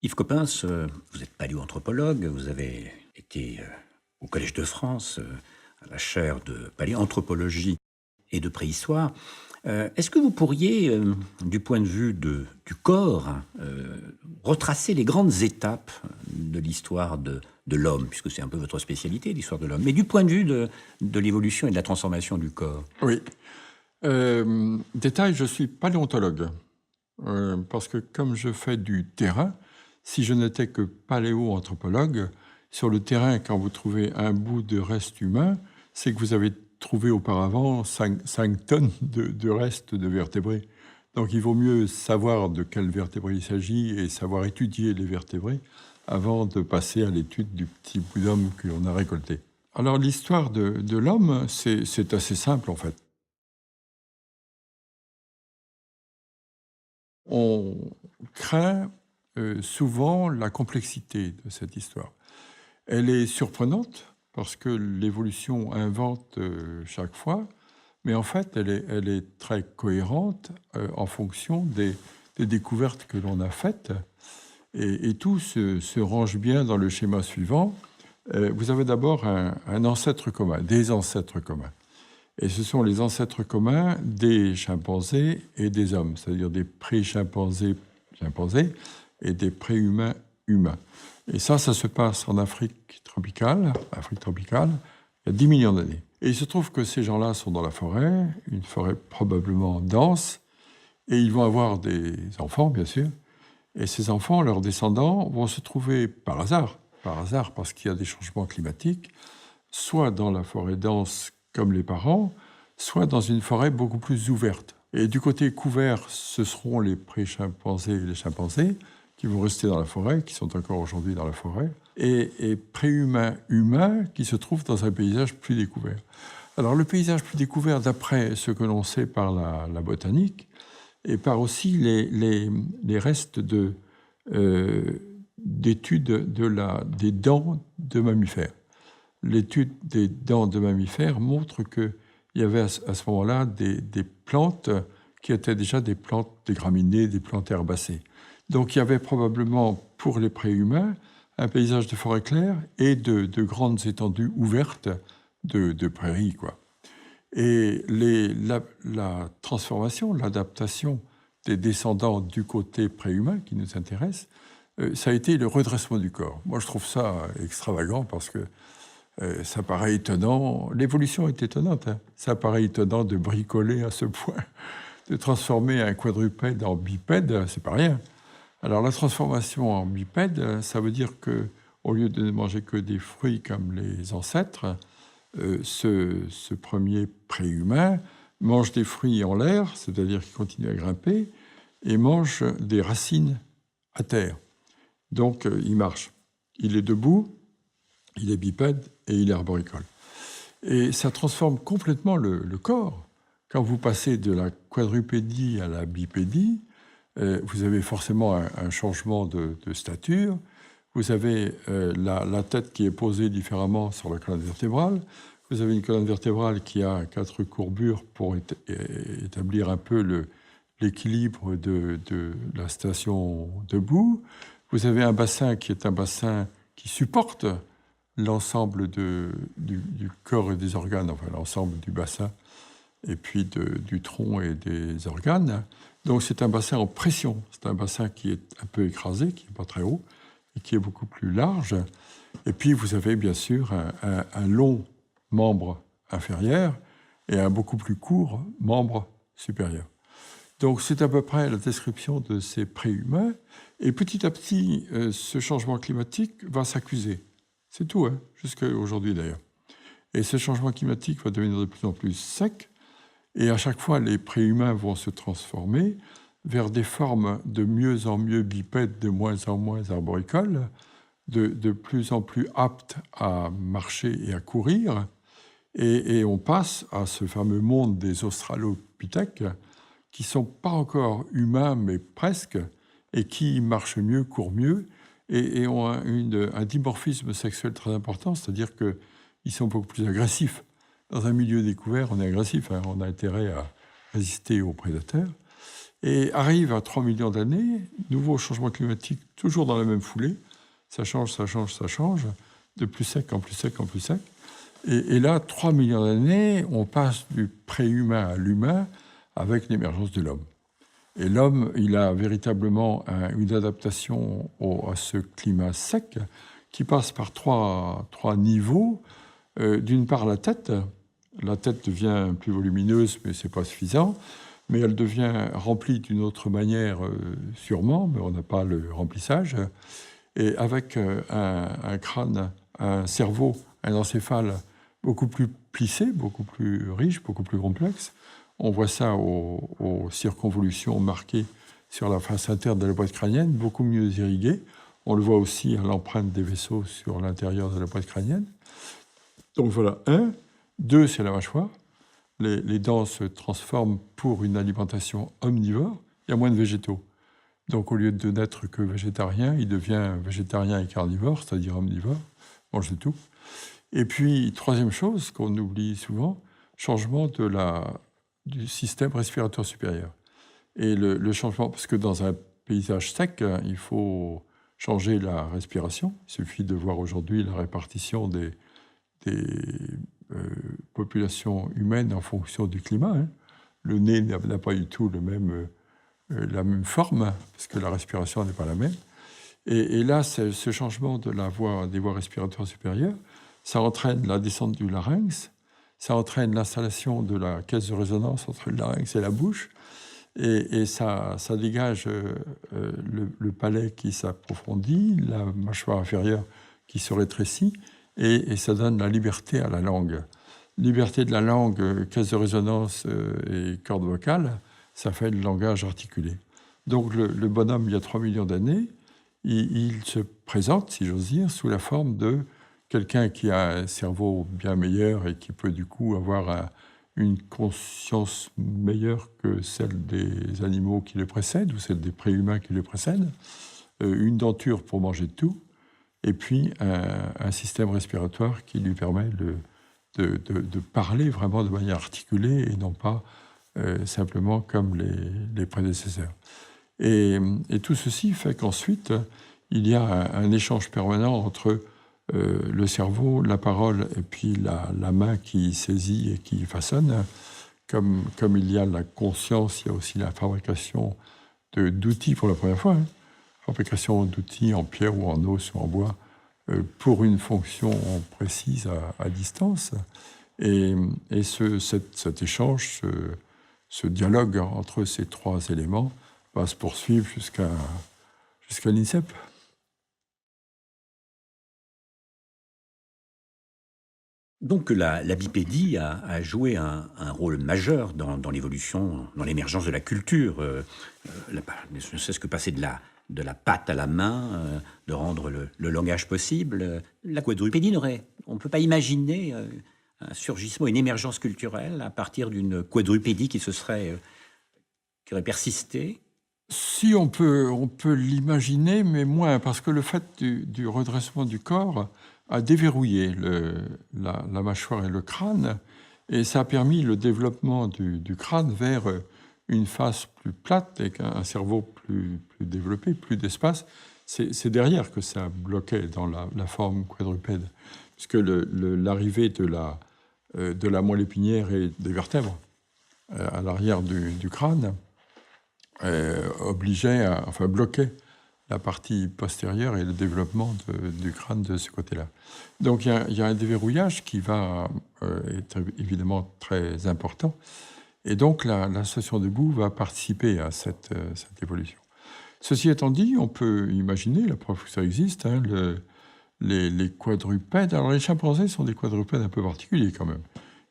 Yves Coppens, vous êtes paléoanthropologue, vous avez été au Collège de France, à la chaire de paléanthropologie et de préhistoire. Est-ce que vous pourriez, du point de vue du corps, retracer les grandes étapes de l'histoire de l'homme, puisque c'est un peu votre spécialité, l'histoire de l'homme, mais du point de vue de l'évolution et de la transformation du corps? Oui. Détail, je suis paléontologue. Parce que comme je fais du terrain, si je n'étais que paléoanthropologue, sur le terrain, quand vous trouvez un bout de reste humain, c'est que vous avez trouvé auparavant 5 tonnes de restes de vertébrés. Donc il vaut mieux savoir de quels vertébrés il s'agit et savoir étudier les vertébrés avant de passer à l'étude du petit bout d'homme qu'on a récolté. Alors l'histoire de l'homme, c'est assez simple en fait. On craint souvent la complexité de cette histoire. Elle est surprenante parce que l'évolution invente chaque fois, mais en fait, elle est très cohérente en fonction des découvertes que l'on a faites. Et tout se range bien dans le schéma suivant. Vous avez d'abord un ancêtre commun, des ancêtres communs. Et ce sont les ancêtres communs des chimpanzés et des hommes, c'est-à-dire des pré-chimpanzés et des pré-humains humains. Et ça se passe en Afrique tropicale, il y a 10 millions d'années. Et il se trouve que ces gens-là sont dans la forêt, une forêt probablement dense, et ils vont avoir des enfants, bien sûr. Et ces enfants, leurs descendants, vont se trouver par hasard parce qu'il y a des changements climatiques, soit dans la forêt dense comme les parents, soit dans une forêt beaucoup plus ouverte. Et du côté couvert, ce seront les pré-chimpanzés et les chimpanzés qui vont rester dans la forêt, qui sont encore aujourd'hui dans la forêt, et pré-humains humains qui se trouvent dans un paysage plus découvert. Alors le paysage plus découvert, d'après ce que l'on sait par la botanique, et par aussi les restes d'études des dents de mammifères. L'étude des dents de mammifères montre qu'il y avait à ce moment-là des plantes qui étaient déjà des plantes des graminées, des plantes herbacées. Donc il y avait probablement pour les préhumains un paysage de forêt claire et de grandes étendues ouvertes de prairies, quoi. Et la transformation, l'adaptation des descendants du côté préhumain qui nous intéresse, ça a été le redressement du corps. Moi, je trouve ça extravagant parce que ça paraît étonnant. L'évolution est étonnante. Hein. Ça paraît étonnant de bricoler à ce point, de transformer un quadrupède en bipède, c'est pas rien. Alors la transformation en bipède, ça veut dire que au lieu de ne manger que des fruits comme les ancêtres, ce premier préhumain mange des fruits en l'air, c'est-à-dire qu'il continue à grimper, et mange des racines à terre. Donc il marche. Il est debout, il est bipède et il est arboricole. Et ça transforme complètement le corps. Quand vous passez de la quadrupédie à la bipédie, vous avez forcément un changement de stature. Vous avez la tête qui est posée différemment sur la colonne vertébrale. Vous avez une colonne vertébrale qui a 4 courbures pour établir un peu l'équilibre de la station debout. Vous avez un bassin qui est un bassin qui supporte l'ensemble du corps et des organes, enfin l'ensemble du bassin, et puis du tronc et des organes. Donc c'est un bassin en pression, c'est un bassin qui est un peu écrasé, qui n'est pas très haut, et qui est beaucoup plus large. Et puis vous avez bien sûr un long membre inférieur et un beaucoup plus court membre supérieur. Donc c'est à peu près la description de ces préhumains. Et petit à petit, ce changement climatique va s'accuser. C'est tout, hein, jusqu'à aujourd'hui d'ailleurs. Et ce changement climatique va devenir de plus en plus sec. Et à chaque fois, les préhumains vont se transformer vers des formes de mieux en mieux bipèdes, de moins en moins arboricoles, de plus en plus aptes à marcher et à courir. Et on passe à ce fameux monde des australopithèques, qui ne sont pas encore humains, mais presque, et qui marchent mieux, courent mieux, et ont un dimorphisme sexuel très important, c'est-à-dire qu'ils sont beaucoup plus agressifs. Dans un milieu découvert, on est agressif, hein, on a intérêt à résister aux prédateurs. Et arrive à 3 millions d'années, nouveau changement climatique, toujours dans la même foulée. Ça change, ça change, ça change, de plus sec en plus sec en plus sec. Et là, 3 millions d'années, on passe du préhumain à l'humain avec l'émergence de l'homme. Et l'homme, il a véritablement une adaptation à ce climat sec qui passe par trois niveaux. D'une part, la tête. La tête devient plus volumineuse, mais ce n'est pas suffisant. Mais elle devient remplie d'une autre manière, sûrement, mais on n'a pas le remplissage. Et avec un crâne, un cerveau, un encéphale beaucoup plus plissé, beaucoup plus riche, beaucoup plus complexe. On voit ça aux circonvolutions marquées sur la face interne de la boîte crânienne, beaucoup mieux irriguées. On le voit aussi à l'empreinte des vaisseaux sur l'intérieur de la boîte crânienne. Donc voilà, 1. 2, c'est la mâchoire. Les dents se transforment pour une alimentation omnivore. Il y a moins de végétaux. Donc au lieu de n'être que végétarien, il devient végétarien et carnivore, c'est-à-dire omnivore, mange de tout. Et puis, troisième chose qu'on oublie souvent, changement du système respiratoire supérieur. Et le changement, parce que dans un paysage sec, il faut changer la respiration. Il suffit de voir aujourd'hui la répartition des populations humaines en fonction du climat. Hein. Le nez n'a pas du tout la même forme, parce que la respiration n'est pas la même. Et là, ce changement des voies respiratoires supérieures, ça entraîne la descente du larynx, ça entraîne l'installation de la caisse de résonance entre le larynx et la bouche, et ça dégage le palais qui s'approfondit, la mâchoire inférieure qui se rétrécit, et ça donne la liberté à la langue. Liberté de la langue, caisse de résonance et corde vocale, ça fait le langage articulé. Donc le bonhomme, il y a 3 millions d'années, il se présente, si j'ose dire, sous la forme de quelqu'un qui a un cerveau bien meilleur et qui peut du coup avoir une conscience meilleure que celle des animaux qui le précèdent ou celle des préhumains qui le précèdent, une denture pour manger de tout, et puis un système respiratoire qui lui permet de parler vraiment de manière articulée et non pas simplement comme les prédécesseurs. Et tout ceci fait qu'ensuite, il y a un échange permanent entre le cerveau, la parole et puis la main qui saisit et qui façonne. Comme il y a la conscience, il y a aussi la fabrication d'outils pour la première fois. Hein. Fabrication d'outils en pierre ou en os ou en bois pour une fonction précise à distance. Et cet échange, ce dialogue entre ces trois éléments va se poursuivre jusqu'à l'INSEP. Donc la bipédie a joué un rôle majeur dans l'évolution, dans l'émergence de la culture. Ne serait-ce que passer de la patte à la main, de rendre le langage possible. La quadrupédie on ne peut pas imaginer un surgissement, une émergence culturelle à partir d'une quadrupédie qui aurait persisté. Si on peut l'imaginer, mais moins, parce que le fait du redressement du corps a déverrouillé la mâchoire et le crâne, et ça a permis le développement du crâne vers une face plus plate et un cerveau plus développé, plus d'espace. C'est derrière que ça bloquait dans la forme quadrupède, puisque l'arrivée de la moelle épinière et des vertèbres à l'arrière du crâne bloquait la partie postérieure et le développement du crâne de ce côté-là. Donc il y a un déverrouillage qui va être évidemment très important. Et donc la station debout va participer à cette évolution. Ceci étant dit, on peut imaginer, la preuve que ça existe, hein, les quadrupèdes. Alors les chimpanzés sont des quadrupèdes un peu particuliers quand même.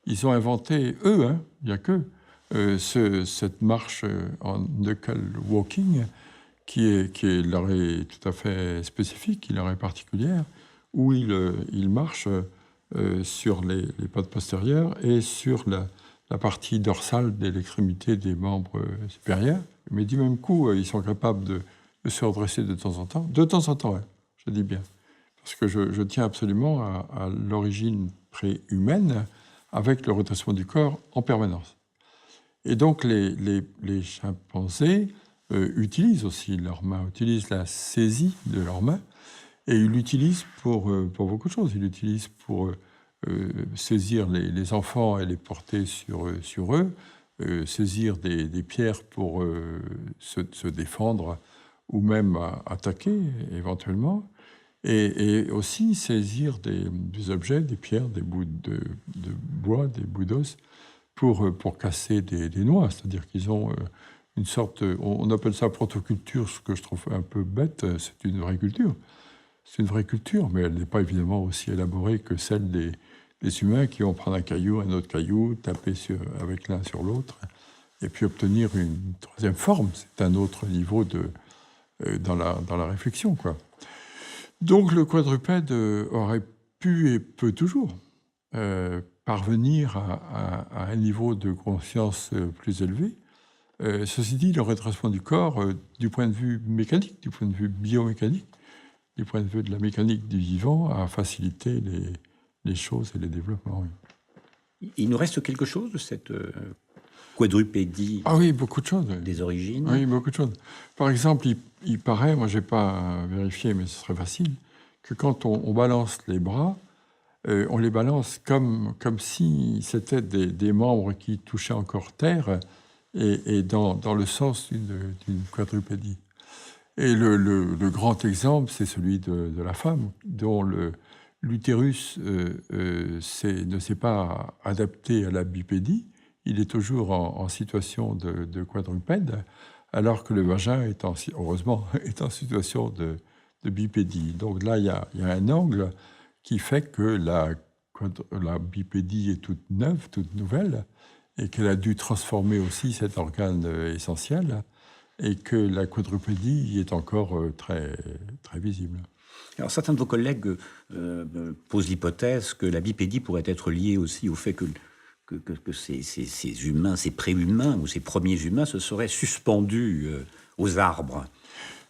Ils ont inventé, eux, hein, il n'y a qu'eux, cette marche en knuckle walking qui leur est tout à fait spécifique, qui leur est particulière, où ils marchent sur les pattes postérieures et sur la partie dorsale de l'extrémité des membres supérieurs. Mais du même coup, ils sont capables de se redresser de temps en temps. De temps en temps, hein, je dis bien. Parce que je tiens absolument à l'origine préhumaine avec le redressement du corps en permanence. Et donc les chimpanzés utilisent aussi leurs mains, utilisent la saisie de leurs mains, et ils l'utilisent pour beaucoup de choses. Ils l'utilisent pour saisir les enfants et les porter sur eux, saisir des pierres pour se défendre ou même attaquer éventuellement, et aussi saisir des objets, des pierres, des bouts de bois, des bouts d'os, pour casser des noix. C'est-à-dire qu'ils ont une sorte, on appelle ça protoculture, ce que je trouve un peu bête, c'est une vraie culture. C'est une vraie culture, mais elle n'est pas évidemment aussi élaborée que celle des humains qui vont prendre un autre caillou, taper avec l'un sur l'autre, et puis obtenir une troisième forme. C'est un autre niveau dans la réflexion, quoi. Donc le quadrupède aurait pu et peut toujours parvenir à un niveau de conscience plus élevé. Ceci dit, le redressement du corps, du point de vue mécanique, du point de vue biomécanique, du point de vue de la mécanique du vivant, a facilité les choses et les développements. Oui. Il nous reste quelque chose de cette quadrupédie Ah oui, beaucoup de choses. des origines? Oui, beaucoup de choses. Par exemple, il paraît, moi je n'ai pas vérifié, mais ce serait facile, que quand on balance les bras, on les balance comme si c'était des membres qui touchaient encore terre, et dans le sens d'une quadrupédie. Et le grand exemple, c'est celui de la femme, dont l'utérus ne s'est pas adapté à la bipédie. Il est toujours en situation de quadrupède, alors que le vagin, heureusement, est en situation de bipédie. Donc là, il y a un angle qui fait que la bipédie est toute neuve, toute nouvelle, et qu'elle a dû transformer aussi cet organe essentiel, et que la quadrupédie est encore très, très visible. Alors, certains de vos collègues posent l'hypothèse que la bipédie pourrait être liée aussi au fait que ces humains, ces préhumains ou ces premiers humains se seraient suspendus aux arbres.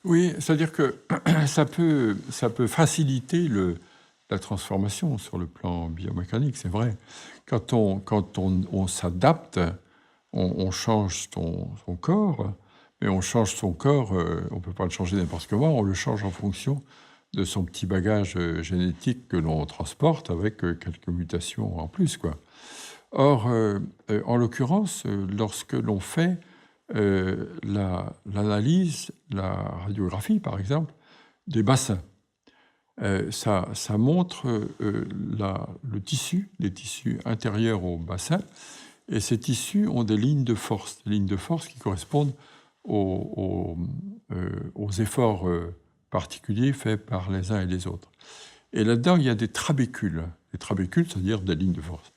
Oui, c'est-à-dire que ça peut faciliter la transformation sur le plan biomécanique, c'est vrai. Quand on s'adapte, on change son corps, mais on change son corps, on ne peut pas le changer n'importe comment, on le change en fonction de son petit bagage génétique que l'on transporte avec quelques mutations en plus, quoi. Or, en l'occurrence, lorsque l'on fait l'analyse, la radiographie, par exemple, des bassins, ça montre le tissu, les tissus intérieurs au bassin, et ces tissus ont des lignes de force qui correspondent aux efforts particuliers faits par les uns et les autres. Et là-dedans, il y a des trabécules, c'est-à-dire des lignes de force.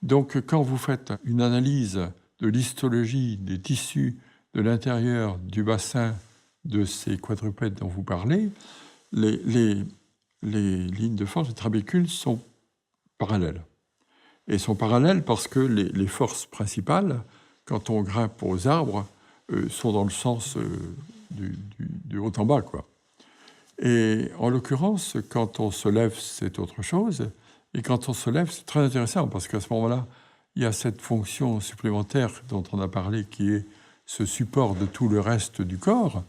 Donc, quand vous faites une analyse de l'histologie des tissus de l'intérieur du bassin de ces quadrupèdes dont vous parlez, les lignes de force, les trabécules, sont parallèles. Et sont parallèles parce que les forces principales, quand on grimpe aux arbres, sont dans le sens du haut en bas, quoi. Et en l'occurrence, quand on se lève, c'est autre chose. Et quand on se lève, c'est très intéressant, parce qu'à ce moment-là, il y a cette fonction supplémentaire dont on a parlé, qui est ce support de tout le reste du corps.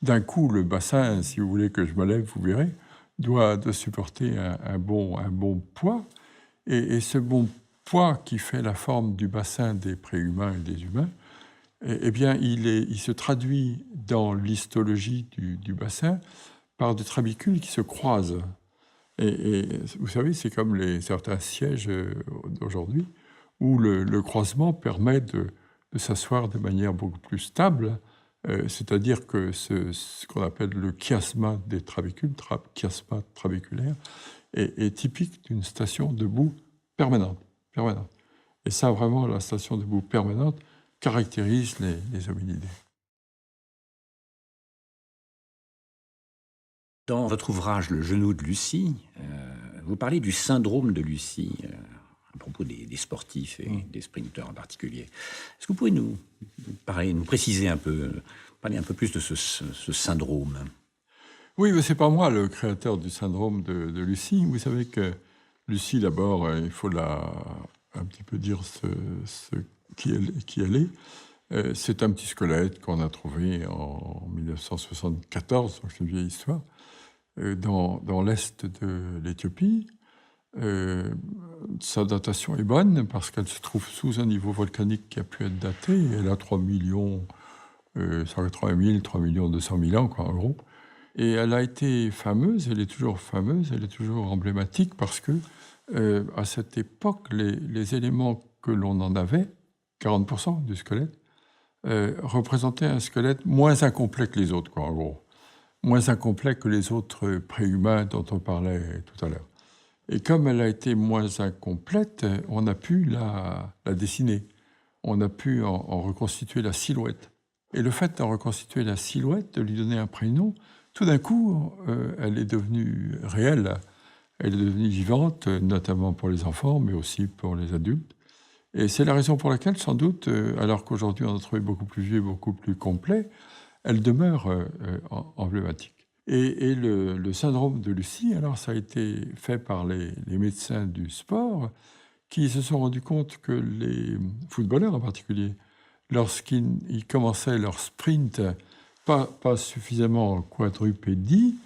D'un coup, le bassin, si vous voulez que je me lève, vous verrez, doit supporter un bon poids. Et ce bon poids qui fait la forme du bassin des préhumains et des humains, eh bien, il se traduit dans l'histologie du bassin par des trabicules qui se croisent. Et vous savez, c'est comme certains sièges d'aujourd'hui, où le croisement permet de s'asseoir de manière beaucoup plus stable, c'est-à-dire que ce qu'on appelle le chiasma des trabicules, chiasma trabéculaire, est typique d'une station debout permanente. Et ça, vraiment, la station debout permanente caractérise les hominidés. Dans votre ouvrage Le genou de Lucie, vous parlez du syndrome de Lucie, à propos des sportifs et des sprinteurs en particulier. Est-ce que vous pouvez nous préciser un peu, parler un peu plus de ce syndrome? Oui, mais ce n'est pas moi le créateur du syndrome de Lucie. Vous savez que Lucie, d'abord, il faut un petit peu dire qui allait. C'est un petit squelette qu'on a trouvé en 1974, donc c'est une vieille histoire, dans l'est de l'Éthiopie. Sa datation est bonne parce qu'elle se trouve sous un niveau volcanique qui a pu être daté. Elle a 3 millions 180 000, 3 millions 200 000 ans, quoi, en gros. Et elle a été fameuse, elle est toujours fameuse, elle est toujours emblématique parce que à cette époque, les éléments que l'on en avait, 40% du squelette, représentaient un squelette moins incomplet que les autres, quoi, en gros. Moins incomplet que les autres préhumains dont on parlait tout à l'heure. Et comme elle a été moins incomplète, on a pu la dessiner. On a pu en reconstituer la silhouette. Et le fait d'en reconstituer la silhouette, de lui donner un prénom, tout d'un coup, elle est devenue réelle. Elle est devenue vivante, notamment pour les enfants, mais aussi pour les adultes. Et c'est la raison pour laquelle, sans doute, alors qu'aujourd'hui on a trouvé beaucoup plus vieux, beaucoup plus complet, elle demeure emblématique. Et le syndrome de Lucie, alors ça a été fait par les médecins du sport qui se sont rendus compte que les footballeurs en particulier, lorsqu'ils commençaient leur sprint, pas suffisamment en quadrupédie,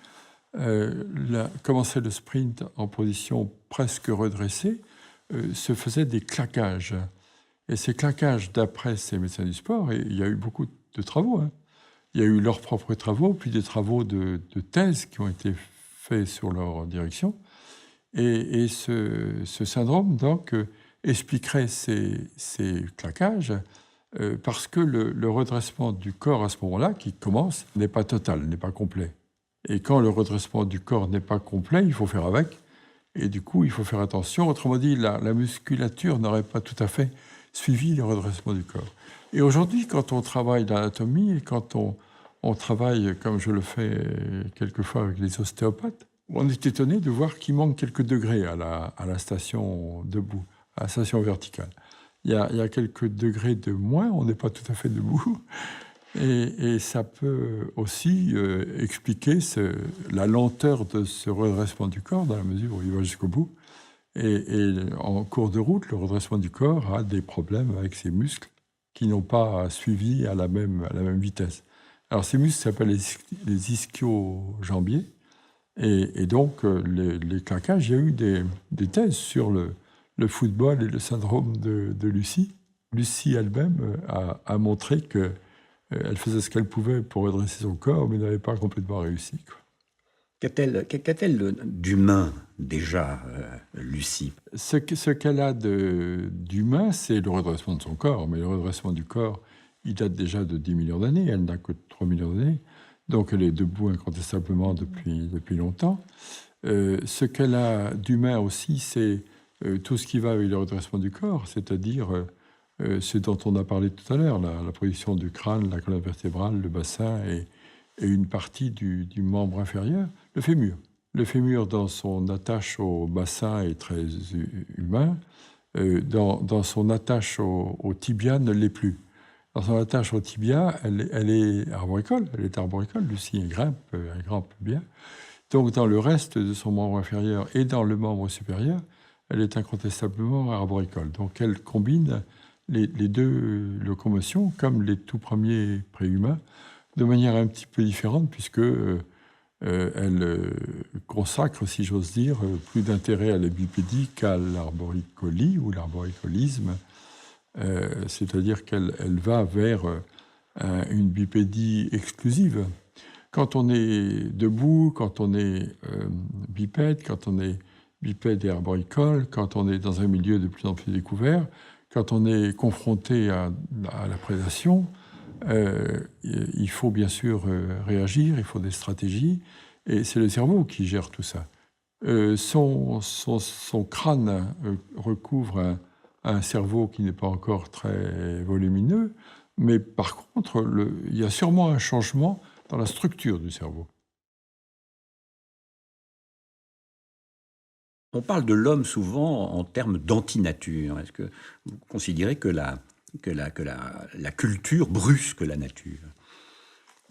commençaient le sprint en position presque redressée, se faisaient des claquages. Et ces claquages, d'après ces médecins du sport, et il y a eu beaucoup de travaux, hein. Il y a eu leurs propres travaux, puis des travaux de thèse qui ont été faits sur leur direction. Et ce syndrome, donc, expliquerait ces claquages parce que le redressement du corps à ce moment-là, qui commence, n'est pas total, n'est pas complet. Et quand le redressement du corps n'est pas complet, il faut faire avec. Et du coup, il faut faire attention. Autrement dit, la musculature n'aurait pas tout à fait suivi le redressement du corps. Et aujourd'hui, quand on travaille l'anatomie et quand on travaille, comme je le fais quelquefois avec les ostéopathes, on est étonné de voir qu'il manque quelques degrés à la station debout, à la station verticale. Il y a quelques degrés de moins, on n'est pas tout à fait debout. Et ça peut aussi expliquer la lenteur de ce redressement du corps, dans la mesure où il va jusqu'au bout. Et en cours de route, le redressement du corps a des problèmes avec ses muscles qui n'ont pas suivi à la même vitesse. Alors ces muscles s'appellent les ischio-jambiers. Et donc, les claquages, il y a eu des thèses sur le football et le syndrome de Lucie. Lucie elle-même a montré qu'elle faisait ce qu'elle pouvait pour redresser son corps, mais n'avait pas complètement réussi, quoi. Qu'a-t-elle d'humain, déjà, Lucie? Ce qu'elle a d'humain, c'est le redressement de son corps. Mais le redressement du corps, il date déjà de 10 millions d'années. Elle n'a que 3 millions d'années. Donc elle est debout incontestablement depuis longtemps. Ce qu'elle a d'humain aussi, c'est tout ce qui va avec le redressement du corps, c'est-à-dire ce dont on a parlé tout à l'heure, la position du crâne, la colonne vertébrale, le bassin et une partie du membre inférieur, le fémur. Le fémur, dans son attache au bassin, est très humain. Dans son attache au tibia, ne l'est plus. Dans son attache au tibia, elle est arboricole. Elle est arboricole. Lucie, elle grimpe bien. Donc, dans le reste de son membre inférieur et dans le membre supérieur, elle est incontestablement arboricole. Donc, elle combine les deux locomotions, comme les tout premiers préhumains, de manière un petit peu différente, puisque elle consacre, si j'ose dire, plus d'intérêt à la bipédie qu'à l'arboricolie ou l'arboricolisme. C'est-à-dire qu'elle va vers une bipédie exclusive. Quand on est debout, quand on est bipède, quand on est bipède et arboricole, quand on est dans un milieu de plus en plus découvert, quand on est confronté à la prédation, il faut bien sûr réagir, il faut des stratégies, et c'est le cerveau qui gère tout ça. Son crâne recouvre un cerveau qui n'est pas encore très volumineux, mais par contre, il y a sûrement un changement dans la structure du cerveau. On parle de l'homme souvent en termes d'antinature. Est-ce que vous considérez que la culture brusque la nature?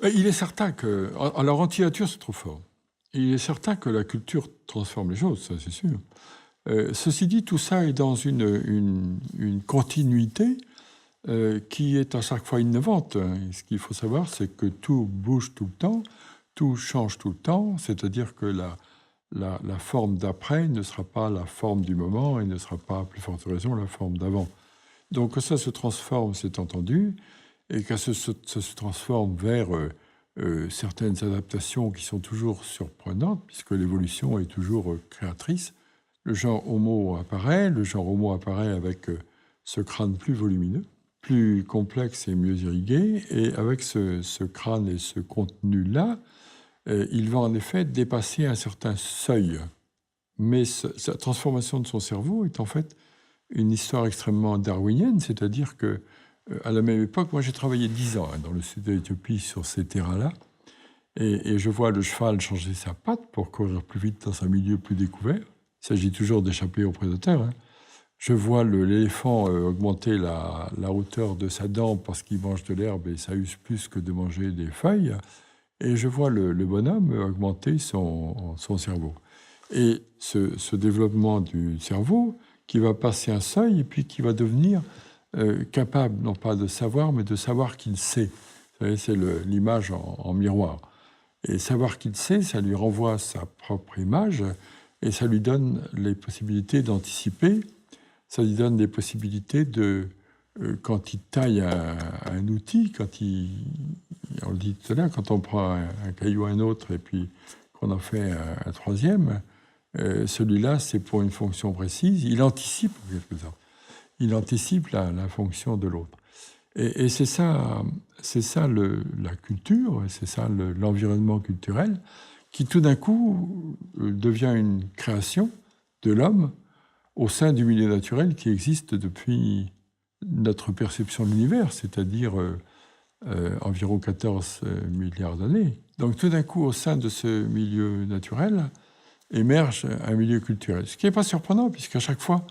Il est certain que... Alors, antinature, c'est trop fort. Il est certain que la culture transforme les choses, ça c'est sûr. Ceci dit, tout ça est dans une continuité qui est à chaque fois innovante. Et ce qu'il faut savoir, c'est que tout bouge tout le temps, tout change tout le temps, c'est-à-dire que la forme d'après ne sera pas la forme du moment et ne sera pas, à plus forte raison, la forme d'avant. Donc que ça se transforme, c'est entendu, et que ça se transforme vers certaines adaptations qui sont toujours surprenantes, puisque l'évolution est toujours créatrice. Le genre Homo apparaît, avec ce crâne plus volumineux, plus complexe et mieux irrigué, et avec ce crâne et ce contenu-là, il va en effet dépasser un certain seuil. Mais sa transformation de son cerveau est en fait une histoire extrêmement darwinienne, c'est-à-dire que à la même époque, moi j'ai travaillé 10 ans dans le sud de l'Éthiopie sur ces terrains-là, et je vois le cheval changer sa patte pour courir plus vite dans un milieu plus découvert. Il s'agit toujours d'échapper aux prédateurs. Je vois l'éléphant augmenter la hauteur de sa dent parce qu'il mange de l'herbe et ça use plus que de manger des feuilles. Et je vois le bonhomme augmenter son cerveau. Et ce développement du cerveau qui va passer un seuil et puis qui va devenir capable, non pas de savoir, mais de savoir qu'il sait. Vous savez, c'est l'image en miroir. Et savoir qu'il sait, ça lui renvoie sa propre image et ça lui donne les possibilités d'anticiper, ça lui donne des possibilités de, quand il taille un outil, on le dit tout à l'heure, quand on prend un caillou à un autre et puis qu'on en fait un troisième, celui-là, c'est pour une fonction précise, il anticipe en quelque sorte. Il anticipe la fonction de l'autre. Et c'est ça la culture, c'est ça l'environnement culturel, qui tout d'un coup devient une création de l'homme au sein du milieu naturel qui existe depuis notre perception de l'univers, c'est-à-dire environ 14 milliards d'années. Donc tout d'un coup, au sein de ce milieu naturel, émerge un milieu culturel. Ce qui n'est pas surprenant, puisqu'à chaque fois,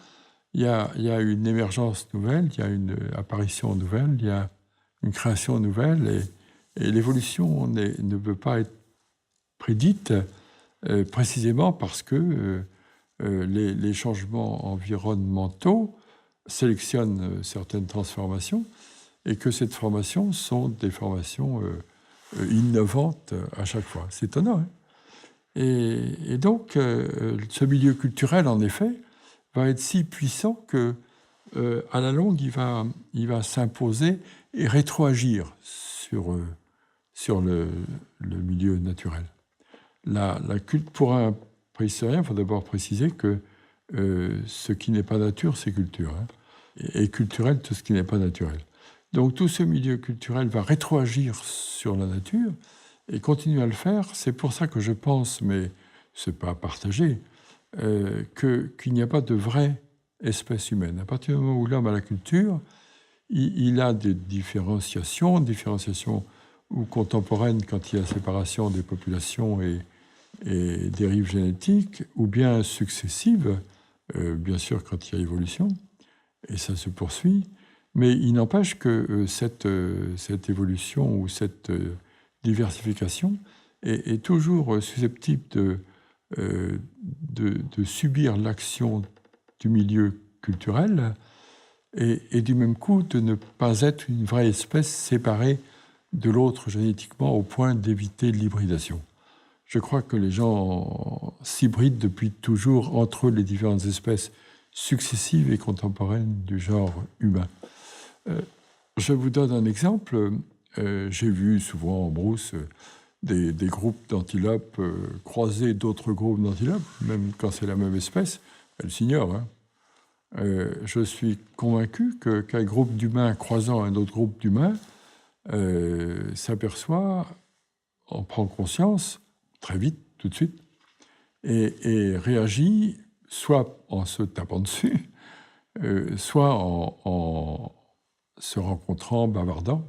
il y a une émergence nouvelle, il y a une apparition nouvelle, il y a une création nouvelle, et l'évolution ne peut pas être prédite précisément parce que les changements environnementaux sélectionnent certaines transformations et que ces formations sont des formations innovantes à chaque fois. C'est étonnant. Hein. Et donc, ce milieu culturel, en effet, va être si puissant que, à la longue, il va s'imposer et rétroagir sur le milieu naturel. Pour un préhistorien, il faut d'abord préciser que ce qui n'est pas nature, c'est culture. Hein, et culturel, tout ce qui n'est pas naturel. Donc tout ce milieu culturel va rétroagir sur la nature et continue à le faire. C'est pour ça que je pense, mais ce n'est pas partagé, qu'il n'y a pas de vraie espèce humaine. À partir du moment où l'homme a la culture, il a des différenciations ou contemporaines quand il y a séparation des populations et dérives génétiques, ou bien successives, bien sûr quand il y a évolution, et ça se poursuit. Mais il n'empêche que cette évolution ou cette diversification est toujours susceptible de subir l'action du milieu culturel et du même coup de ne pas être une vraie espèce séparée de l'autre génétiquement au point d'éviter l'hybridation. Je crois que les gens s'hybrident depuis toujours entre les différentes espèces successives et contemporaines du genre humain. Je vous donne un exemple. J'ai vu souvent en brousse des groupes d'antilopes croiser d'autres groupes d'antilopes, même quand c'est la même espèce, elles s'ignorent. Hein. Je suis convaincu qu'un groupe d'humains croisant un autre groupe d'humains s'aperçoit, en prend conscience, très vite, tout de suite, et réagit soit en se tapant dessus, soit en se rencontrant, bavardant.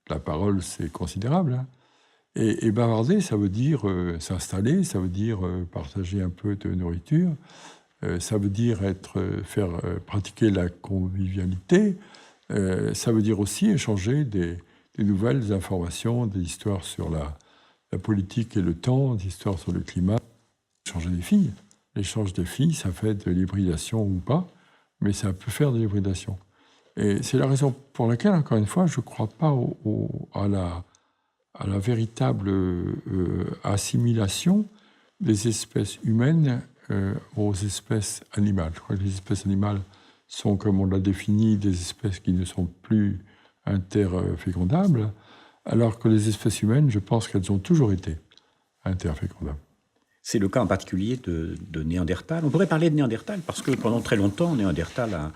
La parole, c'est considérable. Hein. Et bavarder, ça veut dire s'installer, ça veut dire partager un peu de nourriture, ça veut dire pratiquer la convivialité, ça veut dire aussi échanger des nouvelles informations, des histoires sur la politique et le temps, des histoires sur le climat, échanger des filles. L'échange des filles, ça fait de l'hybridation ou pas, mais ça peut faire de l'hybridation. Et c'est la raison pour laquelle, encore une fois, je ne crois pas à la véritable assimilation des espèces humaines aux espèces animales. Je crois que les espèces animales sont, comme on l'a défini, des espèces qui ne sont plus interfécondables, alors que les espèces humaines, je pense qu'elles ont toujours été interfécondables. C'est le cas en particulier de Néandertal. On pourrait parler de Néandertal parce que pendant très longtemps, Néandertal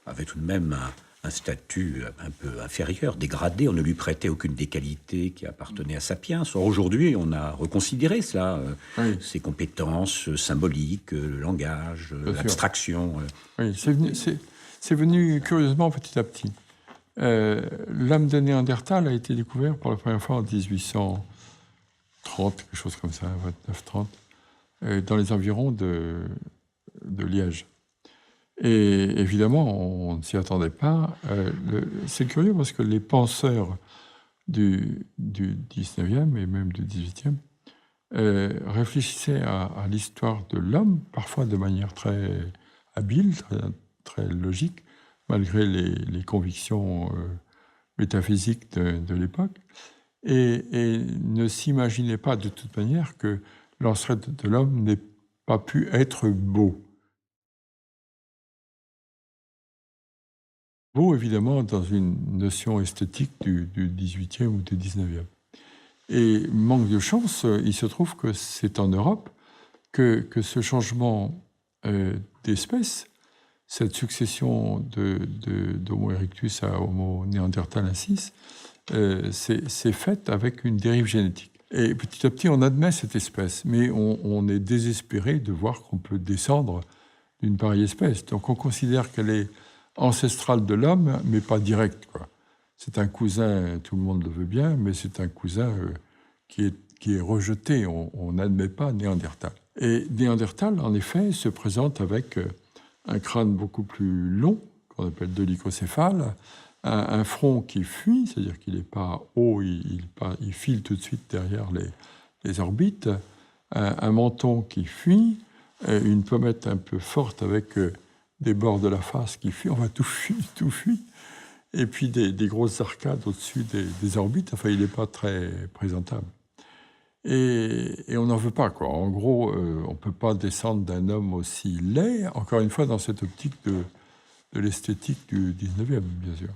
avait tout de même un statut un peu inférieur, dégradé. On ne lui prêtait aucune des qualités qui appartenaient à Sapiens. Or, aujourd'hui, on a reconsidéré cela, Oui. ses compétences symboliques, le langage, Bien sûr. l'abstraction. Oui, c'est venu curieusement petit à petit. L'homme de Néandertal a été découvert pour la première fois en 1830, quelque chose comme ça, 29-30, dans les environs de Liège. Et évidemment, on ne s'y attendait pas. C'est curieux parce que les penseurs du 19e et même du 18e réfléchissaient à l'histoire de l'homme, parfois de manière très habile, très logique, malgré les convictions métaphysiques de l'époque, et ne s'imaginaient pas de toute manière que l'ancêtre de l'homme n'ait pas pu être beau. Beau, évidemment, dans une notion esthétique du 18e ou du 19e. Et manque de chance, il se trouve que c'est en Europe que ce changement d'espèce, cette succession d'Homo erectus à Homo neanderthalensis, s'est faite avec une dérive génétique. Et petit à petit, on admet cette espèce, mais on est désespéré de voir qu'on peut descendre d'une pareille espèce. Donc on considère qu'elle est ancestrale de l'homme, mais pas directe, quoi. C'est un cousin, tout le monde le veut bien, mais c'est un cousin qui est rejeté. On n'admet pas Néandertal. Et Néandertal, en effet, se présente avec un crâne beaucoup plus long, qu'on appelle dolichocéphale, un front qui fuit, c'est-à-dire qu'il n'est pas haut, il file tout de suite derrière les orbites, un menton qui fuit, une pommette un peu forte avec des bords de la face qui fuient, enfin tout fuit, et puis des grosses arcades au-dessus des orbites, enfin il n'est pas très présentable. Et on n'en veut pas, quoi. En gros, on ne peut pas descendre d'un homme aussi laid, encore une fois dans cette optique de l'esthétique du 19e, bien sûr.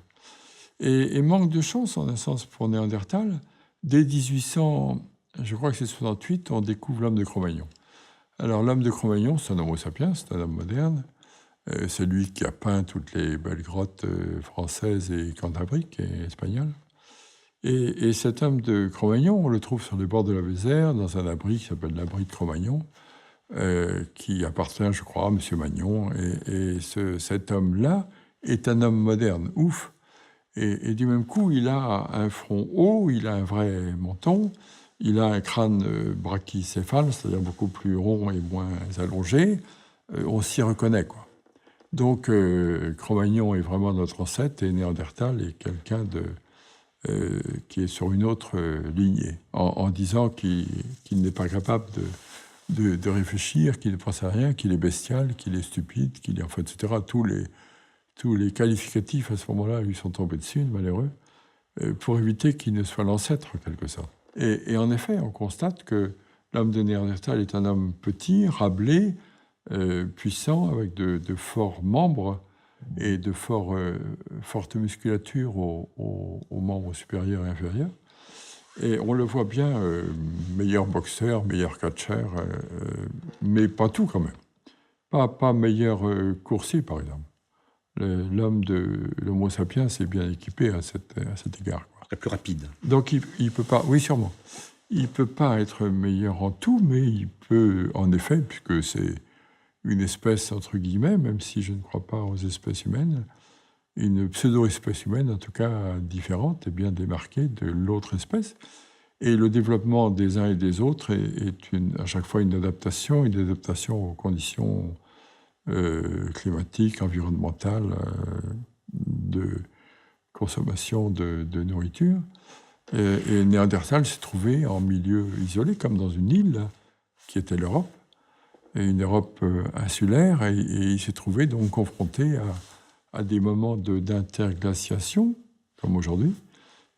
Et manque de chance, en un sens, pour Néandertal, dès 1800, je crois que c'est 68, on découvre l'homme de Cro-Magnon. Alors l'homme de Cro-Magnon, c'est un homo sapiens, c'est un homme moderne, c'est lui qui a peint toutes les belles grottes françaises et cantabriques et espagnoles. Et cet homme de Cro-Magnon, on le trouve sur les bords de la Vézère, dans un abri qui s'appelle l'abri de Cro-Magnon, qui appartient, je crois, à M. Magnon. Et cet homme-là est un homme moderne, ouf. Et du même coup, il a un front haut, il a un vrai menton, il a un crâne brachycéphale, c'est-à-dire beaucoup plus rond et moins allongé. On s'y reconnaît, quoi. Donc, Cro-Magnon est vraiment notre ancêtre, et Néandertal est quelqu'un qui est sur une autre lignée, en disant qu'il n'est pas capable de réfléchir, qu'il ne pense à rien, qu'il est bestial, qu'il est stupide, qu'il est, enfin, etc. Tous les qualificatifs à ce moment-là lui sont tombés dessus, malheureux, pour éviter qu'il ne soit l'ancêtre, en quelque sorte. Et en effet, on constate que l'homme de Néandertal est un homme petit, râblé, puissant, avec de forts membres et de forte musculature aux membres supérieurs et inférieurs. Et on le voit bien, meilleur boxeur, meilleur catcheur, mais pas tout quand même. Pas meilleur coursier, par exemple. L'homo sapiens est bien équipé à cet égard, quoi. C'est plus rapide. Donc il peut pas, oui sûrement, il peut pas être meilleur en tout, mais il peut en effet, puisque c'est une espèce entre guillemets, même si je ne crois pas aux espèces humaines, une pseudo-espèce humaine en tout cas différente et bien démarquée de l'autre espèce. Et le développement des uns et des autres est à chaque fois une adaptation aux conditions climatiques, environnementales, de consommation de nourriture. Et Néandertal s'est trouvé en milieu isolé, comme dans une île, qui était l'Europe, et une Europe insulaire, et il s'est trouvé donc confronté à des moments d'interglaciation, comme aujourd'hui,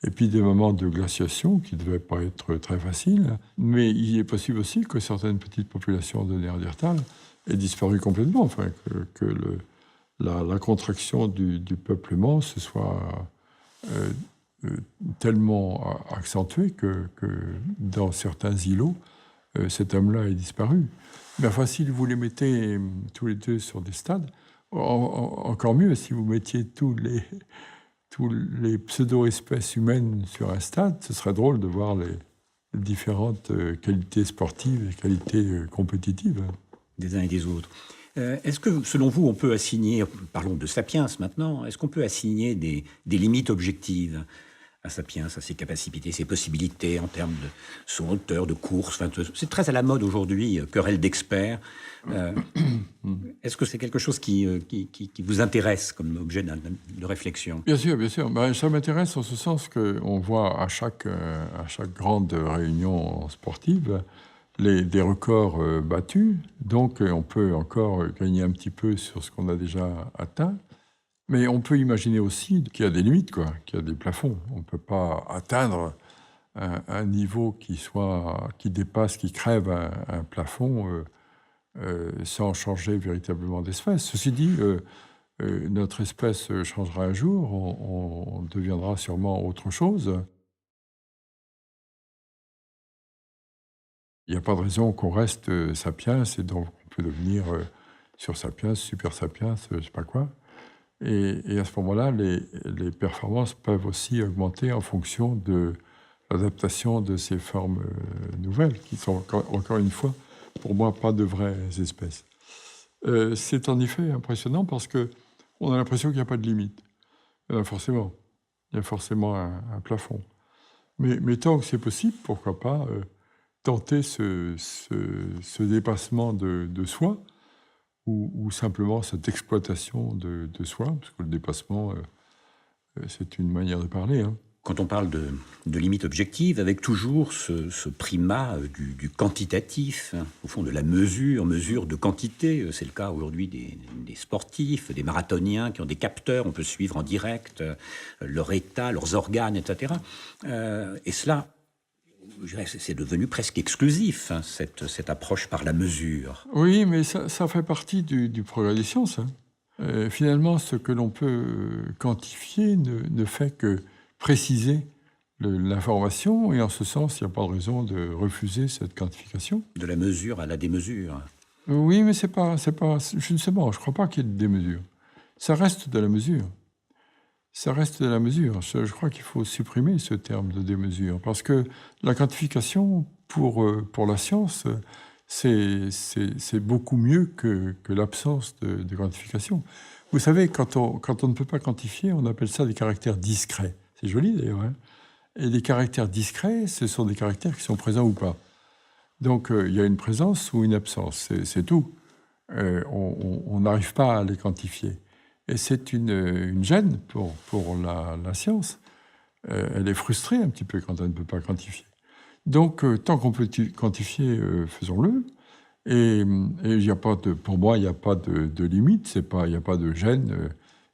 et puis des moments de glaciation qui ne devaient pas être très faciles. Mais il est possible aussi que certaines petites populations de Néandertal aient disparu complètement, enfin, que la contraction du peuplement se soit tellement accentuée que dans certains îlots, cet homme-là est disparu. Mais enfin, si vous les mettez tous les deux sur des stades, encore mieux si vous mettiez tous les pseudo-espèces humaines sur un stade, ce serait drôle de voir les différentes qualités sportives et qualités compétitives. Des uns et des autres. Est-ce que, selon vous, on peut assigner, parlons de Sapiens maintenant, est-ce qu'on peut assigner des limites objectives à Sapiens, à ses capacités, ses possibilités en termes de son hauteur, de course? Enfin, c'est très à la mode aujourd'hui, querelle d'experts. Est-ce que c'est quelque chose qui vous intéresse comme objet de réflexion? Bien sûr, bien sûr. Ben, ça m'intéresse en ce sens qu'on voit à chaque grande réunion sportive des records battus. Donc, on peut encore gagner un petit peu sur ce qu'on a déjà atteint. Mais on peut imaginer aussi qu'il y a des limites, quoi, qu'il y a des plafonds. On ne peut pas atteindre un niveau qui dépasse, qui crève un plafond sans changer véritablement d'espèce. Ceci dit, notre espèce changera un jour, on deviendra sûrement autre chose. Il n'y a pas de raison qu'on reste sapiens, et donc on peut devenir sur sapiens, super sapiens, je ne sais pas quoi. Et à ce moment-là, les performances peuvent aussi augmenter en fonction de l'adaptation de ces formes nouvelles, qui sont encore une fois, pour moi, pas de vraies espèces. C'est en effet impressionnant parce qu'on a l'impression qu'il n'y a pas de limite. Il y en a forcément. Il y a forcément un plafond. Mais tant que c'est possible, pourquoi pas tenter ce dépassement de soi, ou simplement cette exploitation de soi, parce que le dépassement, c'est une manière de parler. Hein. Quand on parle de limites objectives, avec toujours ce primat du quantitatif, hein, au fond de la mesure de quantité. C'est le cas aujourd'hui des sportifs, des marathoniens qui ont des capteurs, on peut suivre en direct leur état, leurs organes, etc. Et cela, je dirais, c'est devenu presque exclusif, hein, cette approche par la mesure. Oui, mais ça fait partie du progrès des sciences. Hein. Finalement, ce que l'on peut quantifier ne fait que préciser l'information, et en ce sens, il n'y a pas de raison de refuser cette quantification. De la mesure à la démesure. Oui, mais je ne sais pas, je ne crois pas qu'il y ait de démesure. Ça reste de la mesure. Ça reste de la mesure. Je crois qu'il faut supprimer ce terme de démesure, parce que la quantification, pour la science, c'est beaucoup mieux que l'absence de quantification. Vous savez, quand on ne peut pas quantifier, on appelle ça des caractères discrets. C'est joli d'ailleurs. Hein. Et les caractères discrets, ce sont des caractères qui sont présents ou pas. Donc, il y a une présence ou une absence, c'est tout. On n'arrive pas à les quantifier. Et c'est une gêne pour la science. Elle est frustrée un petit peu quand elle ne peut pas quantifier. Donc, tant qu'on peut quantifier, faisons-le. Et pour moi, il n'y a pas de limite. Il n'y a pas de gêne,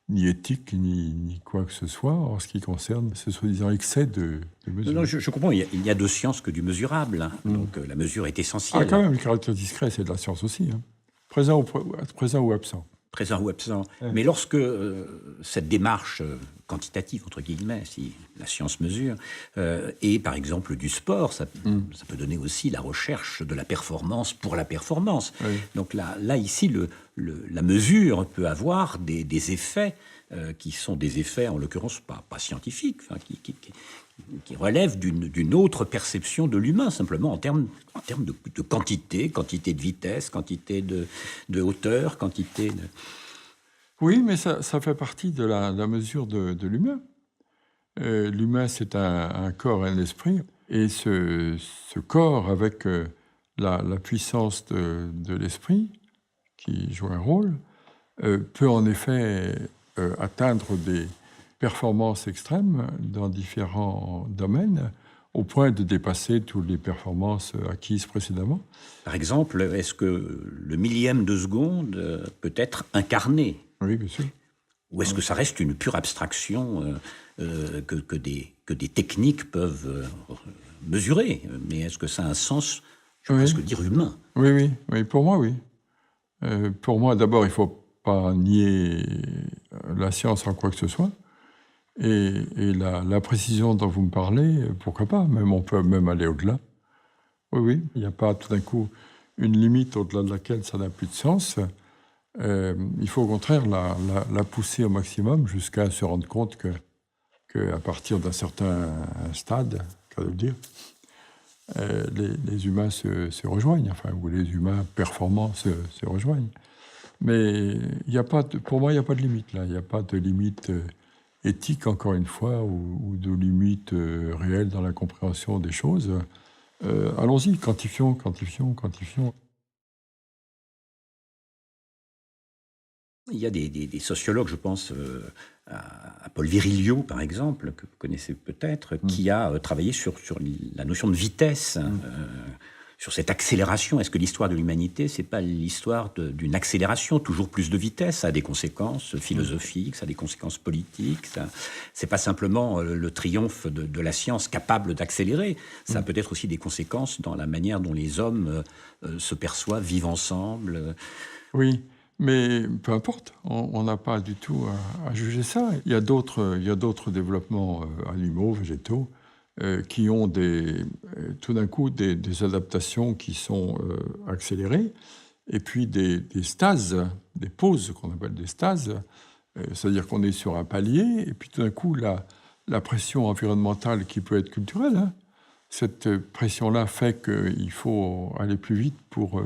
ni éthique, ni quoi que ce soit, en ce qui concerne ce soi-disant excès de mesure. Non, je comprends. Il n'y a de science que du mesurable. Hein. Donc, la mesure est essentielle. Ah, quand même, le caractère discret, c'est de la science aussi. Hein. Présent ou absent. Présent ou absent. Mais lorsque cette démarche quantitative, entre guillemets, si la science mesure, et par exemple du sport, ça peut donner aussi la recherche de la performance pour la performance. Oui. Donc là ici, la mesure peut avoir des effets qui sont des effets, en l'occurrence, pas scientifiques, enfin, qui relèvent d'une autre perception de l'humain, simplement en termes de quantité de vitesse, quantité de hauteur, quantité de... Oui, mais ça fait partie de la mesure de l'humain. L'humain, c'est un corps et un esprit, et ce corps, avec la puissance de l'esprit, qui joue un rôle, peut en effet atteindre des performances extrêmes dans différents domaines, au point de dépasser toutes les performances acquises précédemment. Par exemple, est-ce que le millième de seconde peut être incarné? Oui, bien sûr. Ou est-ce que ça reste une pure abstraction que des techniques peuvent mesurer? Mais est-ce que ça a un sens, je vais Oui, presque dire humain? oui, pour moi, oui. Pour moi, d'abord, il ne faut pas nier la science en quoi que ce soit. Et la précision dont vous me parlez, pourquoi pas? Même, on peut même aller au-delà. Oui, il n'y a pas tout d'un coup une limite au-delà de laquelle ça n'a plus de sens. Il faut au contraire la pousser au maximum jusqu'à se rendre compte qu'à partir d'un certain stade, qu'à le dire, les humains se rejoignent, enfin, ou les humains performants se rejoignent. Mais pour moi, il n'y a pas de limite là. Il n'y a pas de limite éthique, encore une fois, ou de limite réelle dans la compréhension des choses. Allons-y, quantifions. Il y a des sociologues, je pense à Paul Virilio, par exemple, que vous connaissez peut-être, qui a travaillé sur la notion de vitesse, sur cette accélération. Est-ce que l'histoire de l'humanité, c'est pas l'histoire d'une accélération, toujours plus de vitesse? Ça a des conséquences philosophiques, ça a des conséquences politiques. C'est pas simplement le triomphe de la science capable d'accélérer. Ça a peut-être aussi des conséquences dans la manière dont les hommes se perçoivent, vivent ensemble. Oui, mais peu importe, on n'a pas du tout à juger ça. Il y a d'autres développements animaux, végétaux, qui ont tout d'un coup des adaptations qui sont accélérées, et puis des stases, des pauses qu'on appelle des stases, c'est-à-dire qu'on est sur un palier, et puis tout d'un coup, la pression environnementale qui peut être culturelle, hein, cette pression-là fait qu'il faut aller plus vite pour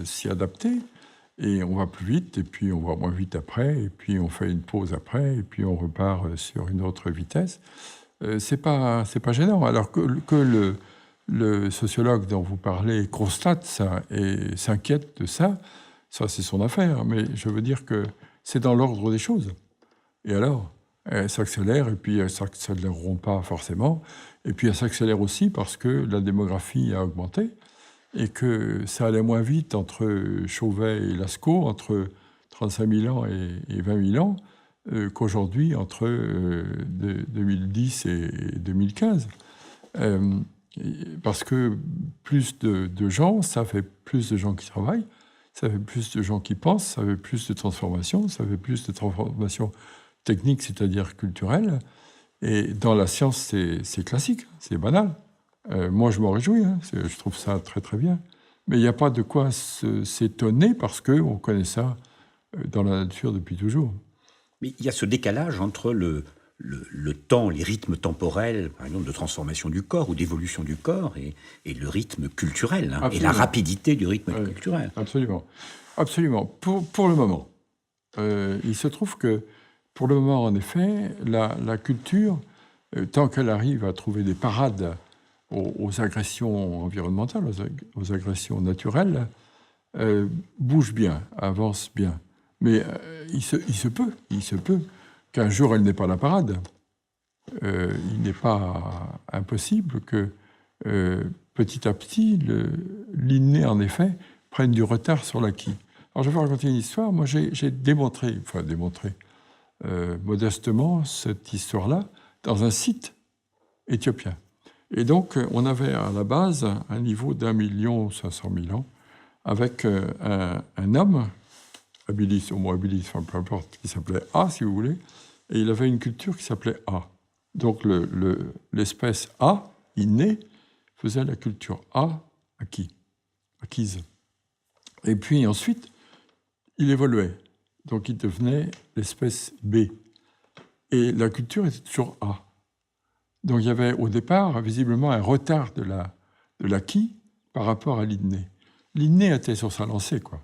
s'y adapter. Et on va plus vite, et puis on va moins vite après, et puis on fait une pause après, et puis on repart sur une autre vitesse. C'est pas gênant. Alors que le sociologue dont vous parlez constate ça et s'inquiète de ça, ça c'est son affaire. Mais je veux dire que c'est dans l'ordre des choses. Et alors, elles s'accélèrent, et puis elles s'accéléreront pas forcément. Et puis elles s'accélèrent aussi parce que la démographie a augmenté, et que ça allait moins vite entre Chauvet et Lascaux, entre 35 000 ans et 20 000 ans, qu'aujourd'hui entre 2010 et 2015. Parce que plus de gens, ça fait plus de gens qui travaillent, ça fait plus de gens qui pensent, ça fait plus de transformations, ça fait plus de transformations techniques, c'est-à-dire culturelles. Et dans la science, c'est classique, c'est banal. Moi, je m'en réjouis, hein, je trouve ça très très bien. Mais il n'y a pas de quoi s'étonner parce qu'on connaît ça dans la nature depuis toujours. Mais il y a ce décalage entre le temps, les rythmes temporels, par exemple, de transformation du corps ou d'évolution du corps, et le rythme culturel, hein, et la rapidité du rythme culturel. Absolument. Absolument. Pour le moment. Il se trouve que, pour le moment, en effet, la culture, tant qu'elle arrive à trouver des parades aux agressions environnementales, aux agressions naturelles, bouge bien, avance bien. Mais il se peut qu'un jour elle n'ait pas la parade. Il n'est pas impossible que petit à petit, l'inné, en effet, prenne du retard sur l'acquis. Alors je vais vous raconter une histoire. Moi, j'ai démontré modestement cette histoire-là dans un site éthiopien. Et donc, on avait à la base un niveau d'1 500 000 ans avec un homme, habilis, homo habilis, enfin peu importe, qui s'appelait A, si vous voulez, et il avait une culture qui s'appelait A. Donc, l'espèce A, innée, faisait la culture A acquise. Et puis ensuite, il évoluait. Donc, il devenait l'espèce B. Et la culture était toujours A. Donc il y avait au départ visiblement un retard de l'acquis par rapport à l'inné. L'inné était sur sa lancée, quoi.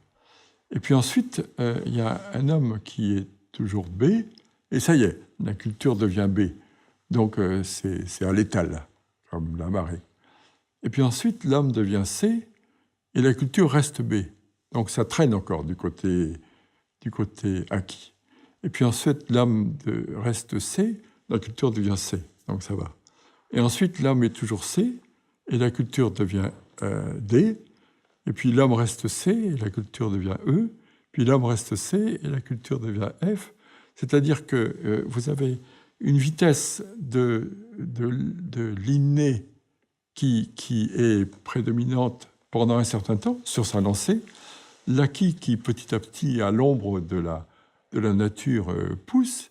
Et puis ensuite, il y a un homme qui est toujours B, et ça y est, la culture devient B. Donc c'est à l'étal, comme la marée. Et puis ensuite, l'homme devient C, et la culture reste B. Donc ça traîne encore du côté acquis. Et puis ensuite, l'homme reste C, la culture devient C. Donc ça va. Et ensuite, l'homme est toujours C, et la culture devient D, et puis l'homme reste C, et la culture devient E, puis l'homme reste C, et la culture devient F. C'est-à-dire que vous avez une vitesse de l'inné qui est prédominante pendant un certain temps sur sa lancée, l'acquis qui petit à petit, à l'ombre de la nature, pousse,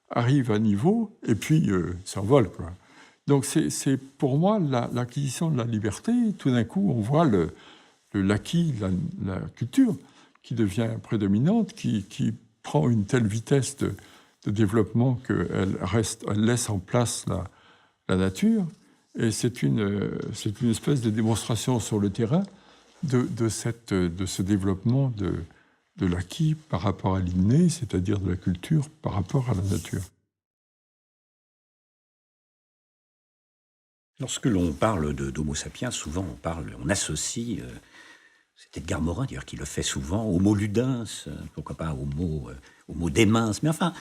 arrive à niveau et puis s'envole, quoi. Donc c'est pour moi l'acquisition de la liberté. Tout d'un coup, on voit l'acquis, la culture qui devient prédominante, qui prend une telle vitesse de développement qu'elle laisse en place la nature. Et c'est une espèce de démonstration sur le terrain de ce développement de l'acquis par rapport à l'inné, c'est-à-dire de la culture par rapport à la nature. Lorsque l'on parle d'Homo sapiens, souvent on associe, c'est Edgar Morin d'ailleurs qui le fait souvent, Homo ludens, pourquoi pas Homo démens, mais enfin,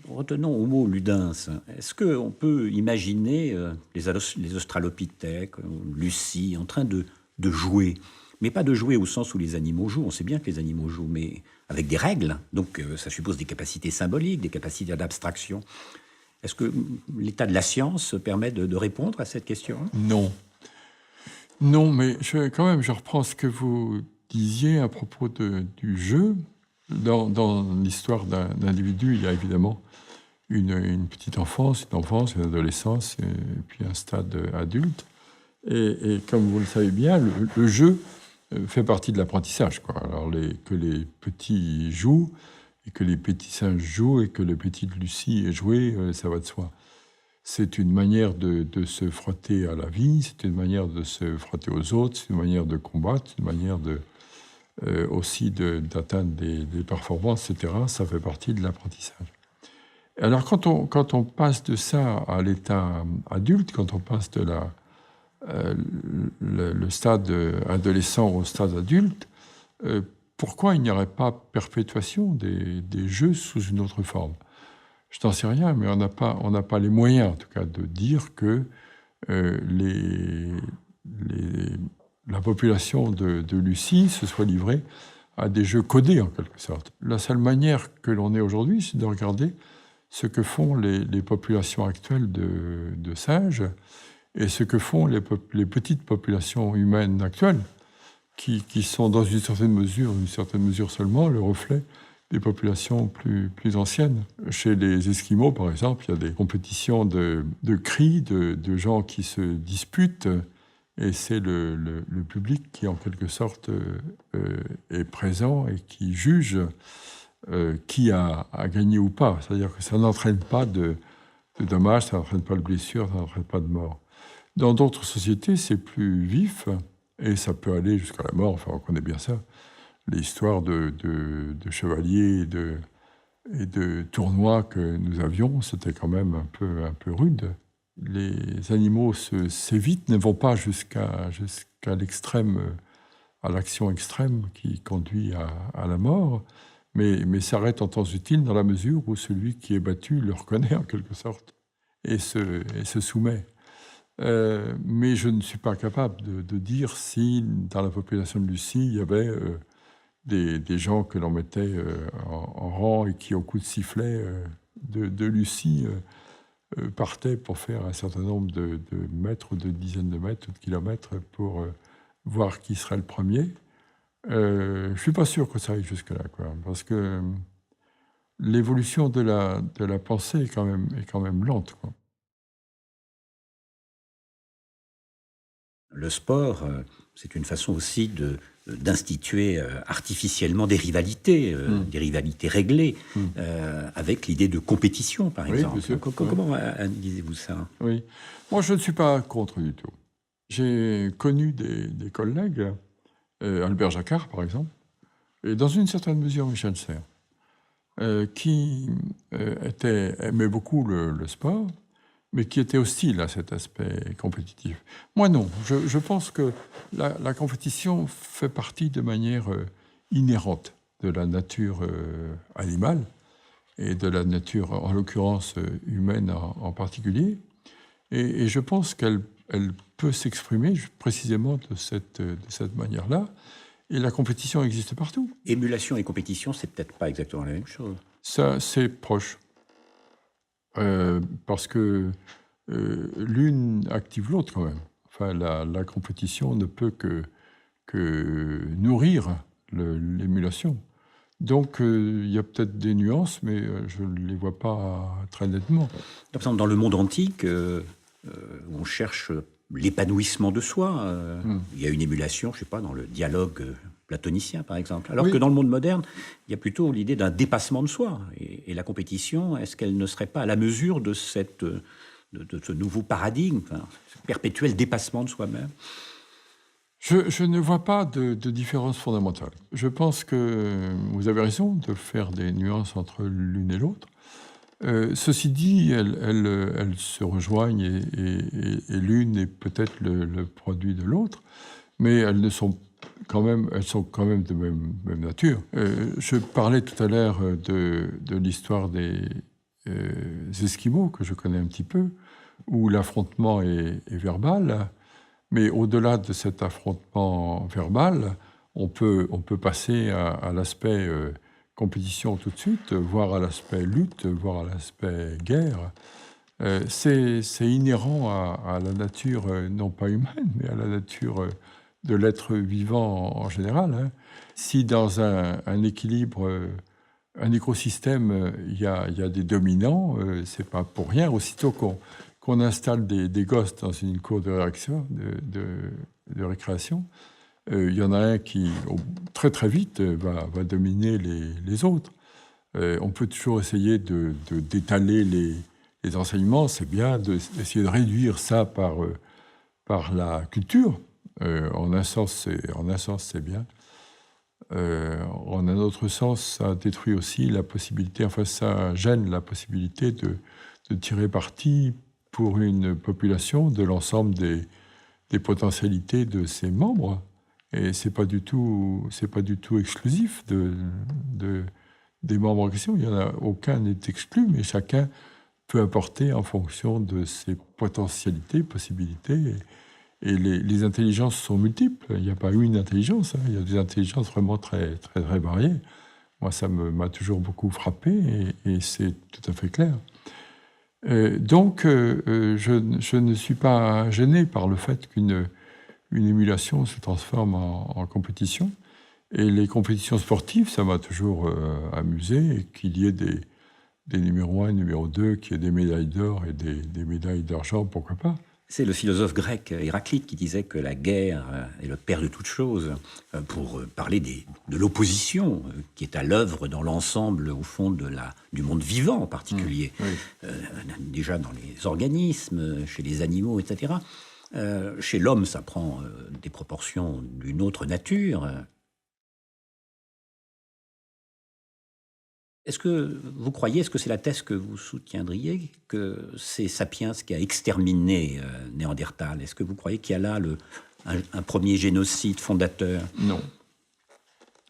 retenons Homo ludens. Est-ce qu'on peut imaginer les Australopithèques, Lucie, en train de jouer, mais pas de jouer au sens où les animaux jouent, on sait bien que les animaux jouent, mais avec des règles, donc ça suppose des capacités symboliques, des capacités d'abstraction. Est-ce que l'état de la science permet de répondre à cette question? Non. Non, mais quand même, je reprends ce que vous disiez à propos du jeu. Dans l'histoire d'un individu, il y a évidemment une petite enfance, une adolescence, et puis un stade adulte. Et comme vous le savez bien, le jeu fait partie de l'apprentissage, quoi. Alors que les petits jouent, et que les petits singes jouent, et que le petit Lucie est joué, ça va de soi. C'est une manière de se frotter à la vie, c'est une manière de se frotter aux autres, c'est une manière de combattre, c'est une manière aussi d'atteindre des performances, etc. Ça fait partie de l'apprentissage. Alors quand on passe de ça à l'état adulte, quand on passe de le stade adolescent au stade adulte, pourquoi il n'y aurait pas perpétuation des jeux sous une autre forme? Je n'en sais rien, mais on n'a pas les moyens, en tout cas, de dire que la population de Lucie se soit livrée à des jeux codés, en quelque sorte. La seule manière que l'on ait aujourd'hui, c'est de regarder ce que font les populations actuelles de singes et ce que font les petites populations humaines actuelles, qui sont dans une certaine mesure seulement, le reflet des populations plus anciennes. Chez les Esquimaux, par exemple, il y a des compétitions de cris, de gens qui se disputent, et c'est le public qui, en quelque sorte, est présent et qui juge qui a gagné ou pas. C'est-à-dire que ça n'entraîne pas de dommages, ça n'entraîne pas de blessures, ça n'entraîne pas de mort. Dans d'autres sociétés, c'est plus vif, et ça peut aller jusqu'à la mort, enfin on connaît bien ça. L'histoire de chevaliers et de tournois que nous avions, c'était quand même un peu rude. Les animaux s'évitent, ne vont pas jusqu'à l'extrême, à l'action extrême qui conduit à la mort, mais s'arrêtent en temps utile dans la mesure où celui qui est battu le reconnaît en quelque sorte et se soumet. Mais je ne suis pas capable de dire si dans la population de Lucie, il y avait des gens que l'on mettait en rang et qui, au coup de sifflet de Lucie, partaient pour faire un certain nombre de mètres, de dizaines de mètres, de kilomètres pour voir qui serait le premier. Je ne suis pas sûr que ça aille jusque-là, quoi, parce que l'évolution de la pensée est quand même lente, quoi. Le sport, c'est une façon aussi d'instituer artificiellement des rivalités réglées, avec l'idée de compétition, par Oui, exemple. bien sûr. Comment analysez-vous ça? Oui. Moi, je ne suis pas contre du tout. J'ai connu des collègues, Albert Jacquard, par exemple, et dans une certaine mesure Michel Serres, qui aimaient beaucoup le sport, mais qui étaient hostiles à cet aspect compétitif. Moi, non. Je pense que la compétition fait partie de manière inhérente de la nature animale, et de la nature, en l'occurrence humaine en particulier. Et je pense qu'elle peut s'exprimer précisément de cette manière-là. Et la compétition existe partout. Émulation et compétition, c'est peut-être pas exactement la même chose. Ça, c'est proche. Parce que l'une active l'autre quand même. Enfin, la compétition ne peut que nourrir l'émulation. Donc, il y a peut-être des nuances, mais je ne les vois pas très nettement. Par exemple, dans le monde antique, où on cherche l'épanouissement de soi, il y a une émulation, je ne sais pas, dans le dialogue platonicien, par exemple. Alors que dans le monde moderne, il y a plutôt l'idée d'un dépassement de soi. Et la compétition, est-ce qu'elle ne serait pas à la mesure de ce nouveau paradigme, ce perpétuel dépassement de soi-même? Je ne vois pas de différence fondamentale. Je pense que vous avez raison de faire des nuances entre l'une et l'autre. Ceci dit, elles se rejoignent et l'une est peut-être le produit de l'autre, mais elles sont quand même de même nature. Je parlais tout à l'heure de l'histoire des Esquimaux, que je connais un petit peu, où l'affrontement est verbal. Mais au-delà de cet affrontement verbal, on peut passer à l'aspect compétition tout de suite, voire à l'aspect lutte, voire à l'aspect guerre. C'est inhérent à la nature, non pas humaine, mais à la nature de l'être vivant en général. Hein. Si dans un équilibre, un écosystème, il y a des dominants, c'est pas pour rien. Aussitôt qu'on installe des gosses dans une cour de récréation, il y en a un qui, très très vite, va dominer les autres. On peut toujours essayer d'étaler les enseignements. C'est bien d'essayer de réduire ça par la culture. En un sens, c'est bien. En un autre sens, ça détruit aussi la possibilité, enfin ça gêne la possibilité de tirer parti pour une population de l'ensemble des potentialités de ses membres. Et c'est pas du tout exclusif des membres en question. Il y en a aucun n'est exclu, mais chacun peut apporter en fonction de ses potentialités, possibilités. Et les intelligences sont multiples. Il n'y a pas une intelligence. Hein. Il y a des intelligences vraiment très, très, très variées. Moi, ça m'a toujours beaucoup frappé et c'est tout à fait clair. Donc, je ne suis pas gêné par le fait qu'une émulation se transforme en compétition. Et les compétitions sportives, ça m'a toujours amusé. Et qu'il y ait des numéros 1, numéro 2, qu'il y ait des médailles d'or et des médailles d'argent, pourquoi pas. C'est le philosophe grec Héraclite qui disait que la guerre est le père de toutes choses, pour parler de l'opposition qui est à l'œuvre dans l'ensemble, au fond, du monde vivant en particulier. Oui. Déjà dans les organismes, chez les animaux, etc. Chez l'homme, ça prend des proportions d'une autre nature. Est-ce que vous croyez, est-ce que c'est la thèse que vous soutiendriez, que c'est Sapiens qui a exterminé Néandertal? Est-ce que vous croyez qu'il y a là un premier génocide fondateur? Non.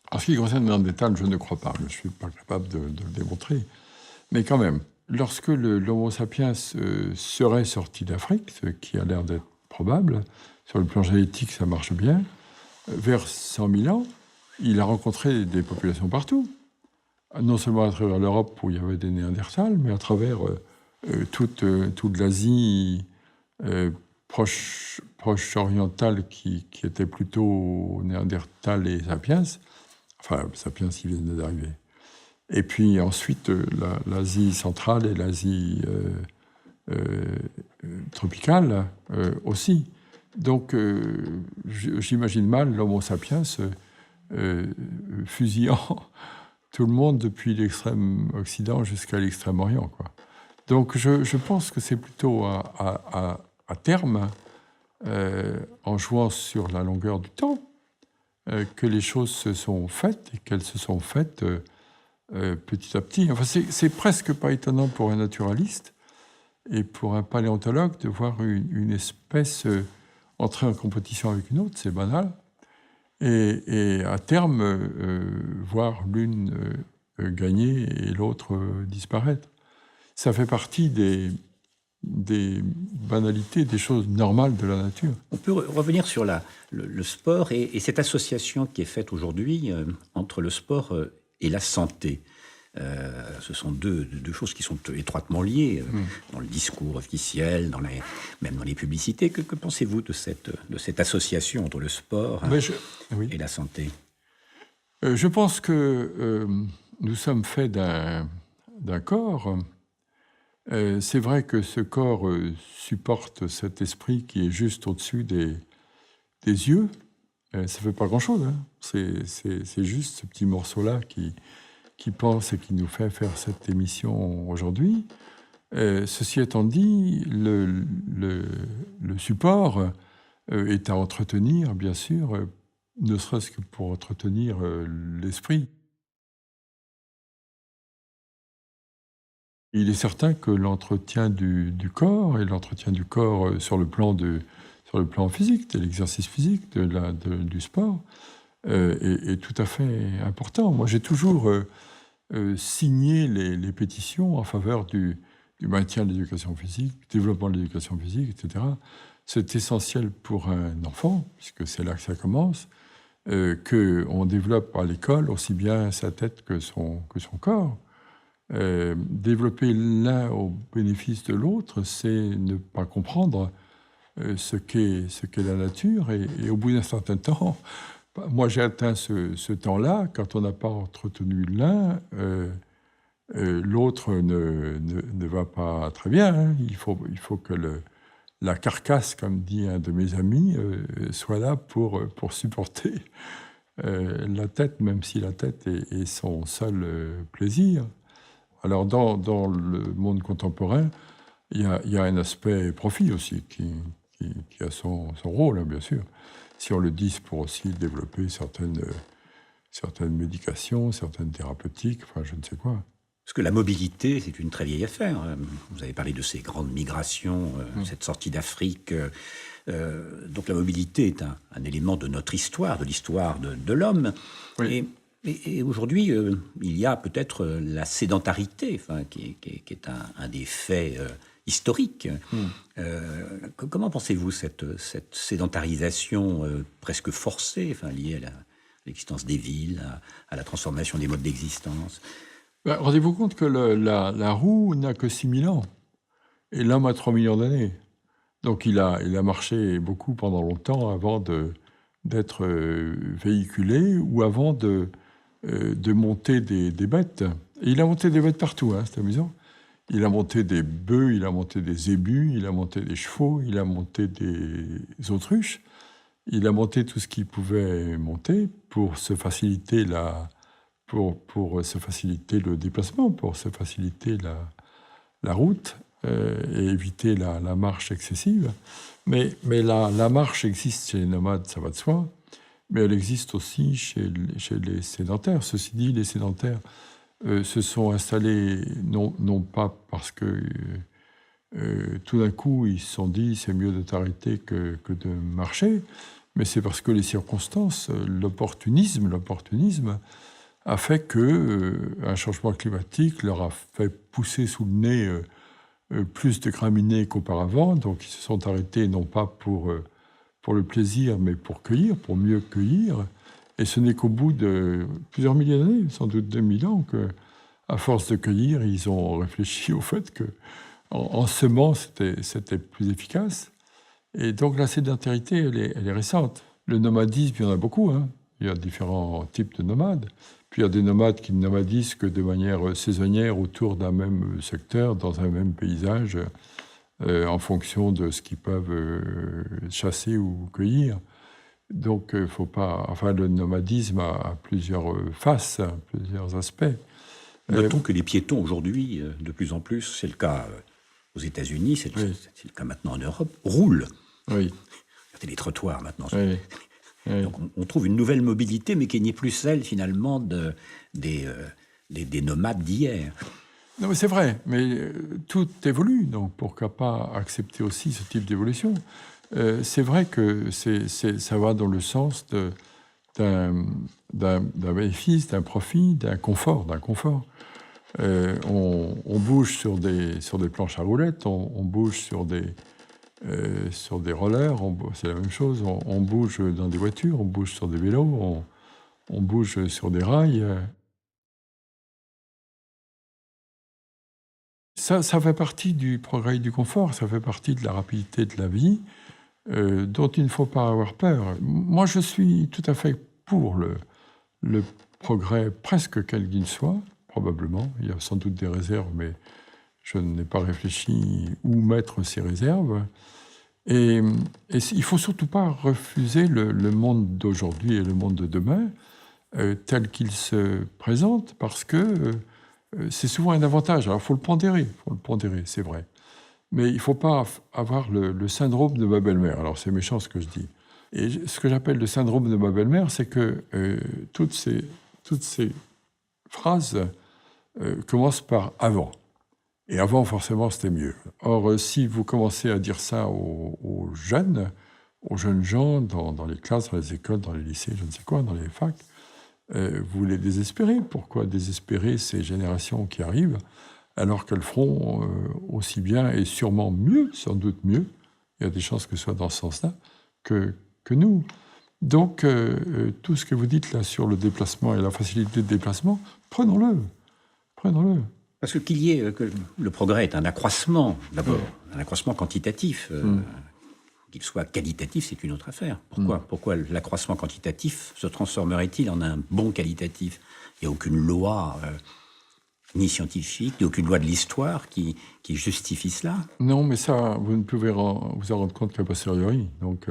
En ce qui concerne Néandertal, je ne crois pas. Je ne suis pas capable de le démontrer. Mais quand même, lorsque l'Homo sapiens serait sorti d'Afrique, ce qui a l'air d'être probable, sur le plan génétique, ça marche bien, vers 100 000 ans, il a rencontré des populations partout. Non seulement à travers l'Europe où il y avait des Néandertals, mais à travers toute l'Asie proche orientale qui était plutôt Néandertal et Sapiens. Enfin, Sapiens, ils viennent d'arriver. Et puis ensuite, l'Asie centrale et l'Asie tropicale aussi. Donc, j'imagine mal l'Homo sapiens fusillant tout le monde depuis l'extrême Occident jusqu'à l'extrême Orient, quoi. Donc je pense que c'est plutôt à terme, en jouant sur la longueur du temps, que les choses se sont faites et qu'elles se sont faites petit à petit. Enfin, c'est presque pas étonnant pour un naturaliste et pour un paléontologue de voir une espèce entrer en compétition avec une autre, c'est banal. Et à terme, voir l'une gagner et l'autre disparaître. Ça fait partie des banalités, des choses normales de la nature. On peut revenir sur le sport et cette association qui est faite aujourd'hui entre le sport et la santé. Ce sont deux choses qui sont étroitement liées dans le discours officiel, même dans les publicités. Que pensez-vous de cette association entre le sport Oui. et la santé? Je pense que nous sommes faits d'un corps. C'est vrai que ce corps supporte cet esprit qui est juste au-dessus des yeux. Ça ne fait pas grand-chose. Hein. C'est juste ce petit morceau-là qui pense et qui nous fait faire cette émission aujourd'hui. Ceci étant dit, le support est à entretenir, bien sûr, ne serait-ce que pour entretenir l'esprit. Il est certain que l'entretien du corps et l'entretien du corps sur le plan physique, de l'exercice physique, du sport, est tout à fait important. Moi, j'ai toujours signé les pétitions en faveur du maintien de l'éducation physique, du développement de l'éducation physique, etc. C'est essentiel pour un enfant, puisque c'est là que ça commence, qu'on développe à l'école aussi bien sa tête que son corps. Développer l'un au bénéfice de l'autre, c'est ne pas comprendre ce qu'est la nature. Et au bout d'un certain temps, moi j'ai atteint ce temps-là, quand on n'a pas entretenu l'un, l'autre ne va pas très bien. Hein. Il faut que la carcasse, comme dit un de mes amis, soit là pour supporter la tête, même si la tête est son seul plaisir. Alors, dans le monde contemporain, il y a un aspect profit aussi qui a son rôle, hein, bien sûr. Si on le dit, c'est pour aussi développer certaines médications, certaines thérapeutiques, enfin, je ne sais quoi. Parce que la mobilité, c'est une très vieille affaire. Vous avez parlé de ces grandes migrations, cette sortie d'Afrique. Donc la mobilité est un élément de notre histoire, de l'histoire de l'homme. Oui. Et aujourd'hui, il y a peut-être la sédentarité, qui est un des faits historiques. Comment pensez-vous cette sédentarisation presque forcée, liée à l'existence des villes, à la transformation des modes d'existence? Rendez-vous compte que la roue n'a que 6000 ans, et l'homme a 3 millions d'années. Donc il a marché beaucoup pendant longtemps avant d'être véhiculé, ou avant de monter des bêtes. Et il a monté des bêtes partout, hein, c'est amusant. Il a monté des bœufs, il a monté des zébus, il a monté des chevaux, il a monté des autruches. Il a monté tout ce qu'il pouvait monter pour se faciliter pour se faciliter le déplacement, pour se faciliter la route et éviter la marche excessive. Mais la marche existe chez les nomades, ça va de soi. Mais elle existe aussi chez les sédentaires. Ceci dit, les sédentaires se sont installés non pas parce que tout d'un coup ils se sont dit c'est mieux de t'arrêter que de marcher, mais c'est parce que les circonstances, l'opportunisme a fait que un changement climatique leur a fait pousser sous le nez plus de graminées qu'auparavant. Donc ils se sont arrêtés non pas pour le plaisir, mais pour cueillir, pour mieux cueillir. Et ce n'est qu'au bout de plusieurs milliers d'années, sans doute 2000 ans, qu'à force de cueillir, ils ont réfléchi au fait qu'en semant, c'était plus efficace. Et donc la sédentarité, elle est récente. Le nomadisme, il y en a beaucoup. Hein. Il y a différents types de nomades. Puis il y a des nomades qui ne nomadisent que de manière saisonnière autour d'un même secteur, dans un même paysage, en fonction de ce qu'ils peuvent chasser ou cueillir. Donc, faut pas. Enfin, le nomadisme a plusieurs faces, plusieurs aspects. Notons que les piétons aujourd'hui, de plus en plus, c'est le cas aux États-Unis, c'est le cas maintenant en Europe, roulent. Oui. Regardez les trottoirs maintenant. Oui. Donc on trouve une nouvelle mobilité, mais qui n'est plus celle finalement des nomades d'hier. Non, mais c'est vrai, mais tout évolue, donc pourquoi pas accepter aussi ce type d'évolution. C'est vrai que ça va dans le sens d'un bénéfice, d'un profit, d'un confort. On bouge sur des planches à roulettes, on bouge sur des rollers, c'est la même chose. On bouge dans des voitures, on bouge sur des vélos, on bouge sur des rails. ça fait partie du progrès et du confort, ça fait partie de la rapidité de la vie, dont il ne faut pas avoir peur. Moi, je suis tout à fait pour le progrès, presque quel qu'il soit, probablement. Il y a sans doute des réserves, mais je n'ai pas réfléchi où mettre ces réserves. Et il ne faut surtout pas refuser le monde d'aujourd'hui et le monde de demain, tel qu'il se présente, parce que c'est souvent un avantage. Alors, il faut le pondérer, c'est vrai. Mais il ne faut pas avoir le syndrome de ma belle-mère. Alors, c'est méchant ce que je dis. Et ce que j'appelle le syndrome de ma belle-mère, c'est que toutes ces phrases commencent par « avant ». Et avant, forcément, c'était mieux. Or, si vous commencez à dire ça aux jeunes gens, dans les classes, dans les écoles, dans les lycées, je ne sais quoi, dans les facs, vous les désespérez. Pourquoi désespérer ces générations qui arrivent, alors qu'elles feront aussi bien et sûrement mieux, sans doute mieux, il y a des chances que ce soit dans ce sens-là, que nous. Donc, tout ce que vous dites là sur le déplacement et la facilité de déplacement, prenons-le. Parce que que le progrès est un accroissement, d'abord, un accroissement quantitatif. Qu'il soit qualitatif, c'est une autre affaire. Pourquoi l'accroissement quantitatif se transformerait-il en un bon qualitatif? Il n'y a aucune loi, ni scientifique, ni aucune loi de l'histoire qui justifie cela. Non, mais ça, vous ne pouvez vous en rendre compte qu'à posteriori. Donc,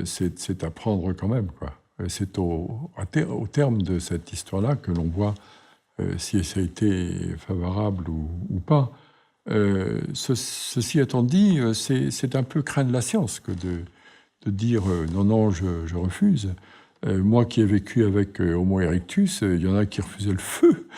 c'est à prendre quand même, quoi. C'est au terme de cette histoire-là que l'on voit si ça a été favorable ou pas. Ceci étant dit, c'est un peu craindre la science que de dire non, je refuse. Moi qui ai vécu avec Homo erectus, il y en a qui refusaient le feu.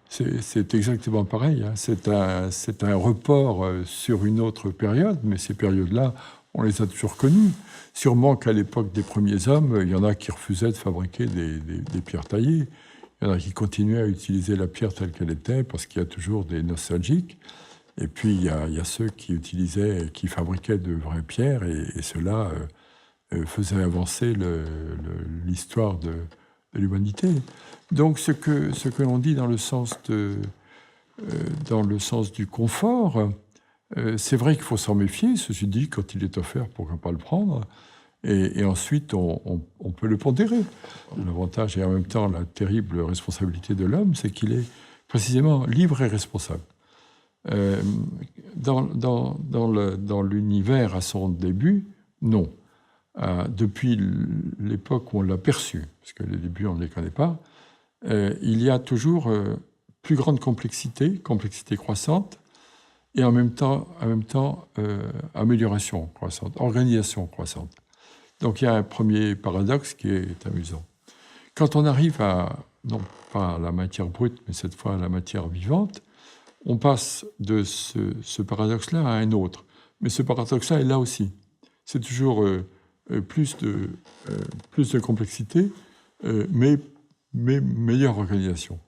C'est exactement pareil. Hein. C'est un report sur une autre période, mais ces périodes-là, on les a toujours connues. Sûrement qu'à l'époque des premiers hommes, il y en a qui refusaient de fabriquer des pierres taillées. Il y en a qui continuaient à utiliser la pierre telle qu'elle était, parce qu'il y a toujours des nostalgiques. Et puis, il y a ceux qui fabriquaient de vraies pierres, et ceux-là faisaient avancer l'histoire de l'humanité. Donc, ce que l'on dit dans le sens du confort, c'est vrai qu'il faut s'en méfier. Ceci dit, quand il est offert, pourquoi pas le prendre? Et ensuite, on peut le pondérer. L'avantage et en même temps la terrible responsabilité de l'homme, c'est qu'il est précisément libre et responsable. Dans l'univers à son début, non. Depuis l'époque où on l'a perçu, parce que les débuts on ne les connaît pas, il y a toujours plus grande complexité croissante, et en même temps amélioration croissante, organisation croissante. Donc il y a un premier paradoxe qui est amusant. Quand on arrive non pas à la matière brute, mais cette fois à la matière vivante, on passe de ce paradoxe-là à un autre. Mais ce paradoxe-là est là aussi. C'est toujours plus de complexité, mais meilleure organisation.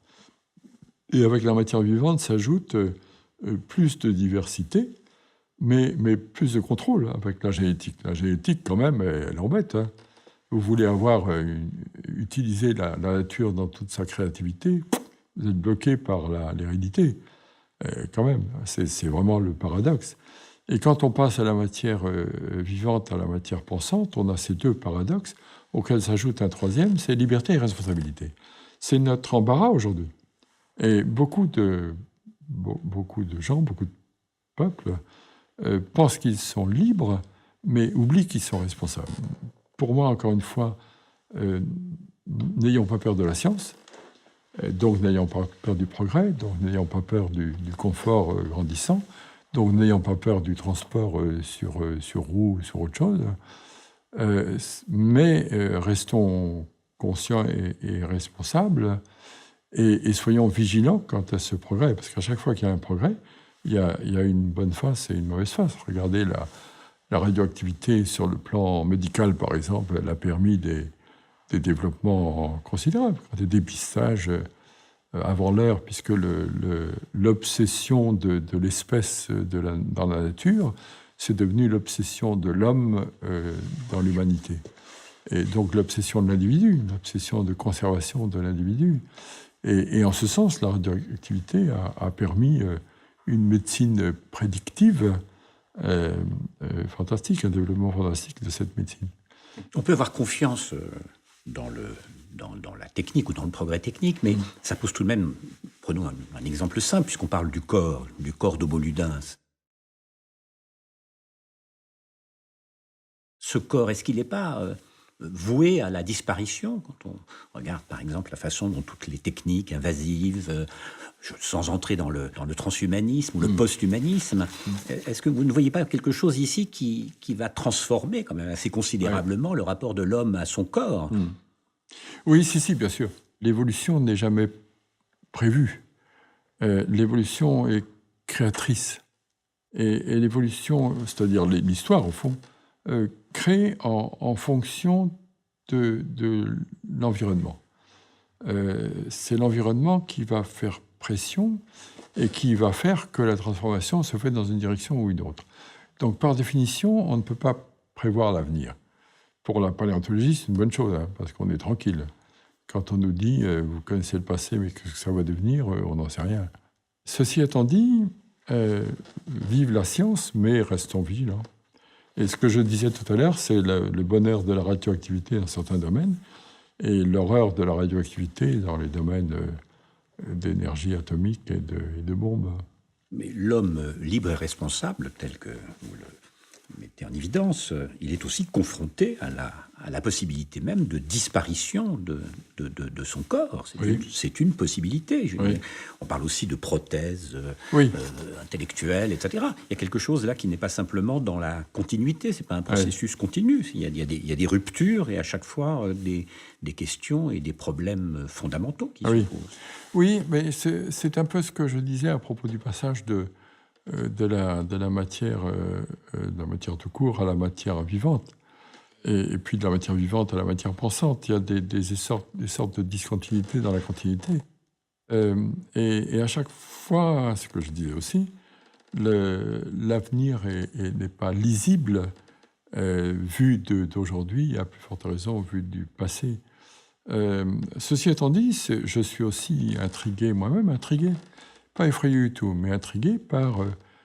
Et avec la matière vivante s'ajoute plus de diversité, mais plus de contrôle avec la génétique. La génétique, quand même, elle embête. Hein. Vous voulez utiliser la nature dans toute sa créativité, vous êtes bloqué par l'hérédité. Quand même, c'est vraiment le paradoxe. Et quand on passe à la matière vivante, à la matière pensante, on a ces deux paradoxes, auxquels s'ajoute un troisième, c'est liberté et responsabilité. C'est notre embarras aujourd'hui. Et beaucoup de gens, beaucoup de peuples pensent qu'ils sont libres, mais oublient qu'ils sont responsables. Pour moi, encore une fois, n'ayons pas peur de la science, donc n'ayons pas peur du progrès, donc n'ayons pas peur du confort grandissant, donc n'ayons pas peur du transport sur roue ou sur autre chose, mais restons conscients et responsables, et soyons vigilants quant à ce progrès, parce qu'à chaque fois qu'il y a un progrès, il y a une bonne face et une mauvaise face. Regardez la radioactivité sur le plan médical, par exemple, elle a permis des développements considérables, des dépistages avant l'heure, puisque l'obsession de l'espèce dans la nature, c'est devenu l'obsession de l'homme dans l'humanité. Et donc l'obsession de l'individu, l'obsession de conservation de l'individu. Et en ce sens, la radioactivité a permis une médecine prédictive fantastique, un développement fantastique de cette médecine. On peut avoir confiance dans la technique ou dans le progrès technique, mais ça pose tout de même, prenons un exemple simple, puisqu'on parle du corps d'Homo ludens. Ce corps, est-ce qu'il n'est pas voué à la disparition quand on regarde par exemple la façon dont toutes les techniques invasives, sans entrer dans le transhumanisme ou le post-humanisme, est-ce que vous ne voyez pas quelque chose ici qui va transformer quand même assez considérablement le rapport de l'homme à son corps? Oui, si, bien sûr. L'évolution n'est jamais prévue. L'évolution est créatrice. Et l'évolution, c'est-à-dire l'histoire au fond, crée en fonction de l'environnement. C'est l'environnement qui va faire pression et qui va faire que la transformation se fait dans une direction ou une autre. Donc, par définition, on ne peut pas prévoir l'avenir. Pour la paléontologie, c'est une bonne chose, hein, parce qu'on est tranquille. Quand on nous dit « vous connaissez le passé, mais qu'est-ce que ça va devenir ?» on n'en sait rien. Ceci étant dit, vive la science, mais restons vigilants. Et ce que je disais tout à l'heure, c'est le bonheur de la radioactivité dans certains domaines et l'horreur de la radioactivité dans les domaines d'énergie atomique et de bombes. Mais l'homme libre et responsable, tel que vous le mettez en évidence, il est aussi confronté à la possibilité même de disparition de son corps. C'est une possibilité. On parle aussi de prothèses intellectuelles, etc. Il y a quelque chose là qui n'est pas simplement dans la continuité, c'est pas un processus continu. Il y a des ruptures et à chaque fois des questions et des problèmes fondamentaux qui se posent. Oui, mais c'est un peu ce que je disais à propos du passage de la matière tout court à la matière vivante, et puis de la matière vivante à la matière pensante. Il y a des sortes de discontinuités dans la continuité. Et à chaque fois, ce que je disais aussi, l'avenir n'est pas lisible vu d'aujourd'hui, à plus forte raison vu du passé. Ceci étant dit, je suis aussi intrigué, moi-même intrigué, pas effrayé du tout, mais intrigué par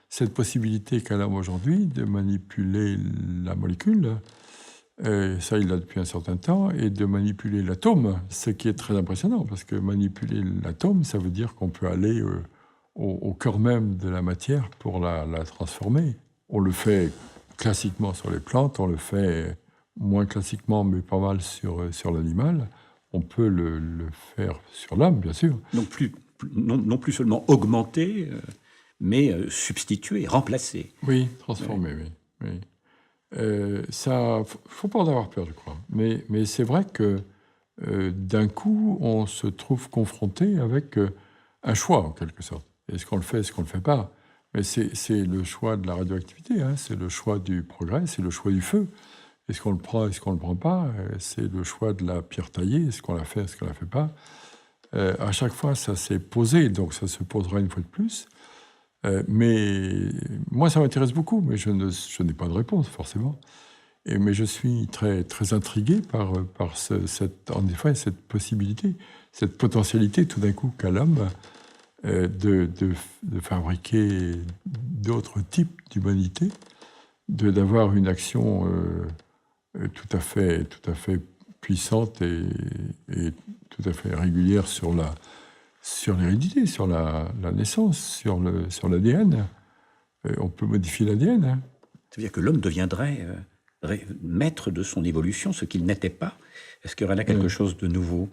cette possibilité qu'a l'homme aujourd'hui de manipuler la molécule, ça il l'a depuis un certain temps, et de manipuler l'atome, ce qui est très impressionnant, parce que manipuler l'atome, ça veut dire qu'on peut aller au cœur même de la matière pour la transformer. On le fait classiquement sur les plantes, on le fait moins classiquement, mais pas mal sur l'animal. On peut le faire sur l'homme, bien sûr. Non plus seulement augmenter, mais substituer, remplacer. Oui, transformer, oui. Ça, faut pas en avoir peur, je crois. Mais c'est vrai que d'un coup, on se trouve confronté avec un choix, en quelque sorte. Est-ce qu'on le fait, est-ce qu'on le fait pas? Mais c'est le choix de la radioactivité, hein, c'est le choix du progrès, c'est le choix du feu. Est-ce qu'on le prend, est-ce qu'on le prend pas? C'est le choix de la pierre taillée, est-ce qu'on la fait, est-ce qu'on la fait pas? À chaque fois, ça s'est posé, donc ça se posera une fois de plus. Mais moi, ça m'intéresse beaucoup, mais je n'ai pas de réponse, forcément. Mais je suis très, très intrigué par en effet, cette possibilité, cette potentialité, tout d'un coup, qu'a l'homme de fabriquer d'autres types d'humanité, d'avoir une action tout à fait puissante et tout à fait régulière sur l'hérédité, sur la naissance, sur l'ADN. On peut modifier l'ADN. Hein. Ça veut dire que l'homme deviendrait maître de son évolution, ce qu'il n'était pas. Est-ce qu'il y aurait là quelque chose de nouveau?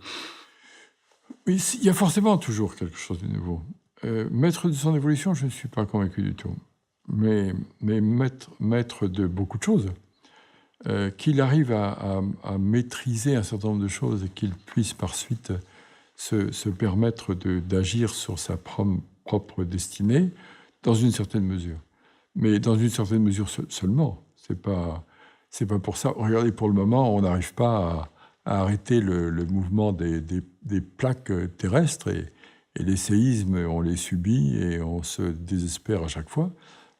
Oui, il y a forcément toujours quelque chose de nouveau. Maître de son évolution, je ne suis pas convaincu du tout. Mais maître de beaucoup de choses. Qu'il arrive à maîtriser un certain nombre de choses et qu'il puisse par suite se permettre d'agir sur sa propre destinée dans une certaine mesure. Mais dans une certaine mesure seulement. C'est pas pour ça. Regardez, pour le moment, on n'arrive pas à arrêter le mouvement des plaques terrestres et les séismes, on les subit et on se désespère à chaque fois,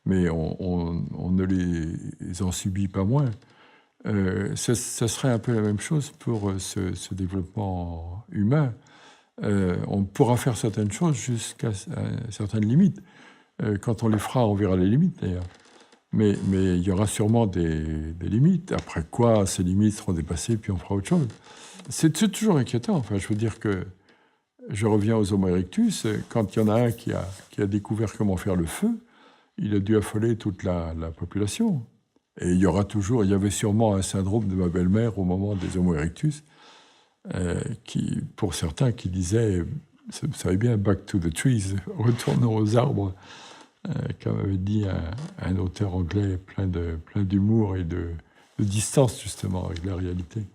mais on ne les en subit pas moins. Ça serait un peu la même chose pour ce développement humain. On pourra faire certaines choses jusqu'à certaines limites. Quand on les fera, on verra les limites, d'ailleurs. Mais il y aura sûrement des limites. Après quoi, ces limites seront dépassées, puis on fera autre chose. C'est toujours inquiétant. Enfin, je veux dire que je reviens aux Homo erectus. Quand il y en a un qui a découvert comment faire le feu, il a dû affoler toute la population. Et il y avait sûrement un syndrome de ma belle-mère au moment des Homo erectus, pour certains qui disaient, vous savez bien, back to the trees, retournons aux arbres, comme avait dit un auteur anglais plein d'humour et de distance justement avec la réalité.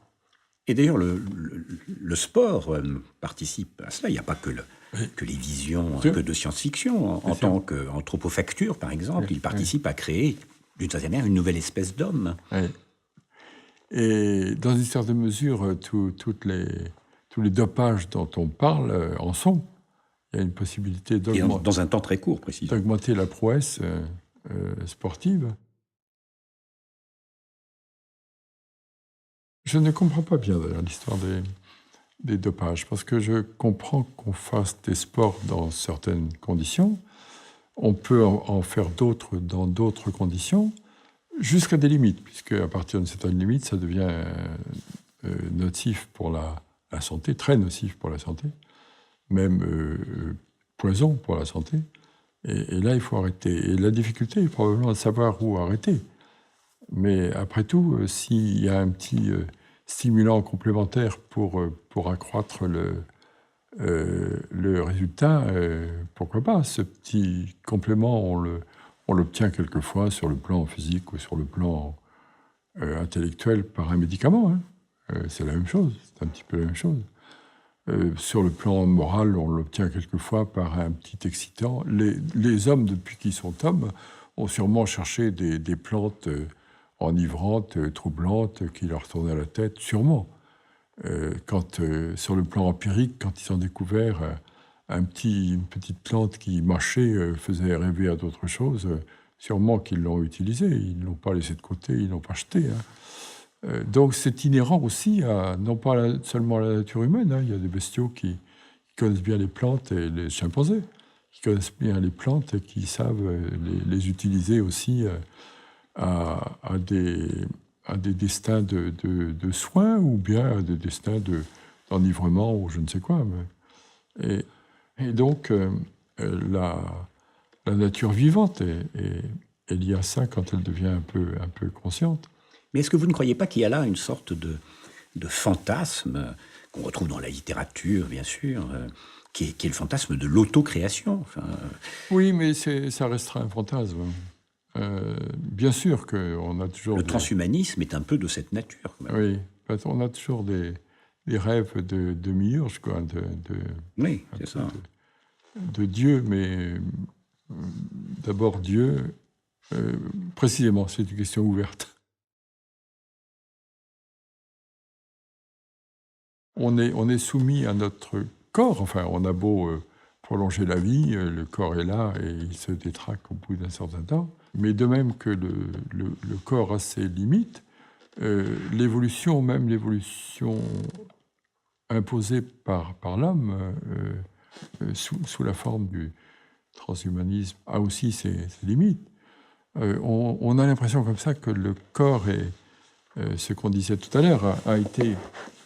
Et d'ailleurs, le sport participe à cela. Il n'y a pas que les visions que de science-fiction. En tant qu'anthropofacture, par exemple, il participe à créer, d'une certaine manière, une nouvelle espèce d'homme. Oui. Et dans une certaine mesure, tous les dopages dont on parle en sont. Il y a une possibilité d'augmenter... Dans un temps très court, précisément. D'augmenter la prouesse sportive. Je ne comprends pas bien d'ailleurs l'histoire des dopages, parce que je comprends qu'on fasse des sports dans certaines conditions, on peut en faire d'autres dans d'autres conditions, jusqu'à des limites, puisque à partir d'une certaine limite, ça devient nocif pour la santé, très nocif pour la santé, même poison pour la santé. Et là, il faut arrêter. Et la difficulté est probablement de savoir où arrêter. Mais après tout, s'il y a un petit stimulant complémentaire pour accroître le résultat, pourquoi pas? Ce petit complément, on l'obtient quelquefois sur le plan physique ou sur le plan intellectuel par un médicament. Hein. C'est la même chose, c'est un petit peu la même chose. Sur le plan moral, on l'obtient quelquefois par un petit excitant. Les hommes, depuis qu'ils sont hommes, ont sûrement cherché des plantes enivrantes, troublantes, qui leur tournaient la tête, sûrement. Sur le plan empirique, quand ils ont découvert une petite plante qui mâchait, faisait rêver à d'autres choses, sûrement qu'ils l'ont utilisée. Ils ne l'ont pas laissé de côté, ils ne l'ont pas acheté. Hein. Donc c'est inhérent aussi non pas seulement à la nature humaine. Hein. Il y a des bestiaux qui connaissent bien les plantes, et les chimpanzés, qui connaissent bien les plantes et qui savent les utiliser aussi à des destins de soins, ou bien à des destins d'enivrement, ou je ne sais quoi. Et donc, la nature vivante est liée à ça quand elle devient un peu consciente. Mais est-ce que vous ne croyez pas qu'il y a là une sorte de fantasme qu'on retrouve dans la littérature, bien sûr, qui est le fantasme de l'autocréation? Oui, mais ça restera un fantasme. Bien sûr qu'on a toujours... Le transhumanisme est un peu de cette nature. Oui, on a toujours des rêves de demi-urge, quoi. Oui, c'est ça. De Dieu, mais d'abord Dieu, précisément, c'est une question ouverte. On est soumis à notre corps, enfin, on a beau prolonger la vie, le corps est là et il se détraque au bout d'un certain temps. Mais de même que le corps a ses limites, l'évolution, même l'évolution imposée par l'homme, sous la forme du transhumanisme, a aussi ses limites. On a l'impression comme ça que le corps est, ce qu'on disait tout à l'heure, a été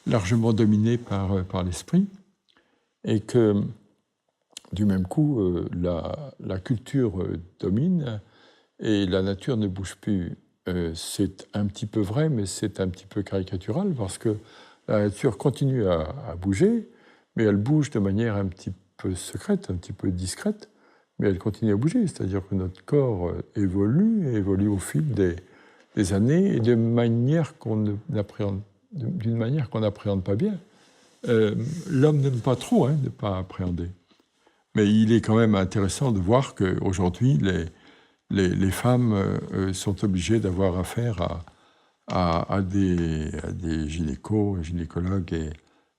largement dominé par l'esprit, et que du même coup, la culture domine et la nature ne bouge plus. C'est un petit peu vrai, mais c'est un petit peu caricatural, parce que la nature continue à bouger, mais elle bouge de manière un petit peu secrète, un petit peu discrète, mais elle continue à bouger. C'est-à-dire que notre corps évolue au fil des années, et d'une manière qu'on n'appréhende pas bien. L'homme n'aime pas trop ne pas appréhender. Mais il est quand même intéressant de voir qu'aujourd'hui, les femmes sont obligées d'avoir affaire à des gynécologues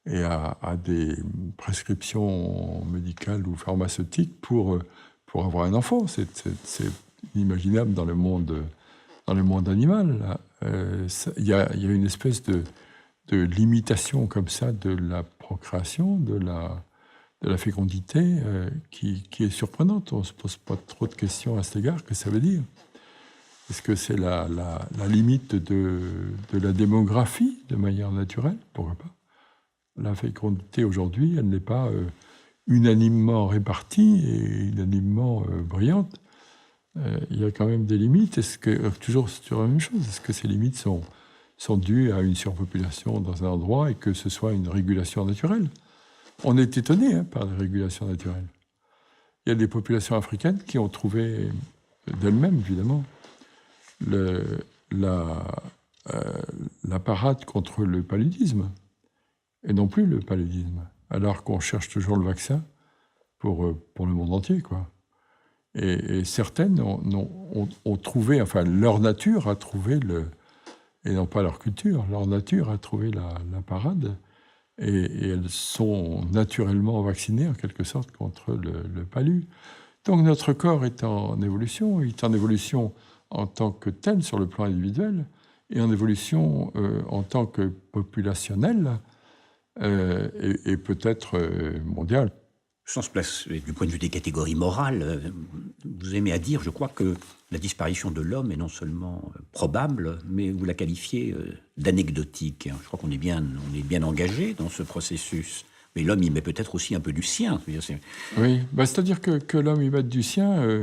et à des prescriptions médicales ou pharmaceutiques pour avoir un enfant. C'est inimaginable dans le monde animal. Il y a une espèce de limitation comme ça de la procréation, de la fécondité qui est surprenante. On ne se pose pas trop de questions à cet égard. Que ça veut dire? Est-ce que c'est la limite de la démographie de manière naturelle? Pourquoi pas? La fécondité aujourd'hui, elle n'est pas unanimement répartie et unanimement brillante. Il y a quand même des limites. Est-ce que, toujours sur la même chose, est-ce que ces limites sont dues à une surpopulation dans un endroit et que ce soit une régulation naturelle? On est étonné par les régulations naturelles. Il y a des populations africaines qui ont trouvé d'elles-mêmes, évidemment, la parade contre le paludisme, et non plus le paludisme, alors qu'on cherche toujours le vaccin pour le monde entier, quoi. Et certaines ont trouvé, enfin, leur nature a trouvé et non pas leur culture, leur nature a trouvé la parade, et elles sont naturellement vaccinées, en quelque sorte, contre le palu. Donc notre corps est en évolution, en tant que tel sur le plan individuel, et en évolution en tant que populationnel, et peut-être mondial. Sans se placer du point de vue des catégories morales, vous aimez à dire, je crois, que la disparition de l'homme est non seulement probable, mais vous la qualifiez d'anecdotique. Je crois qu'on est bien engagé dans ce processus. Mais l'homme y met peut-être aussi un peu du sien. Oui, c'est-à-dire que l'homme y mette du sien,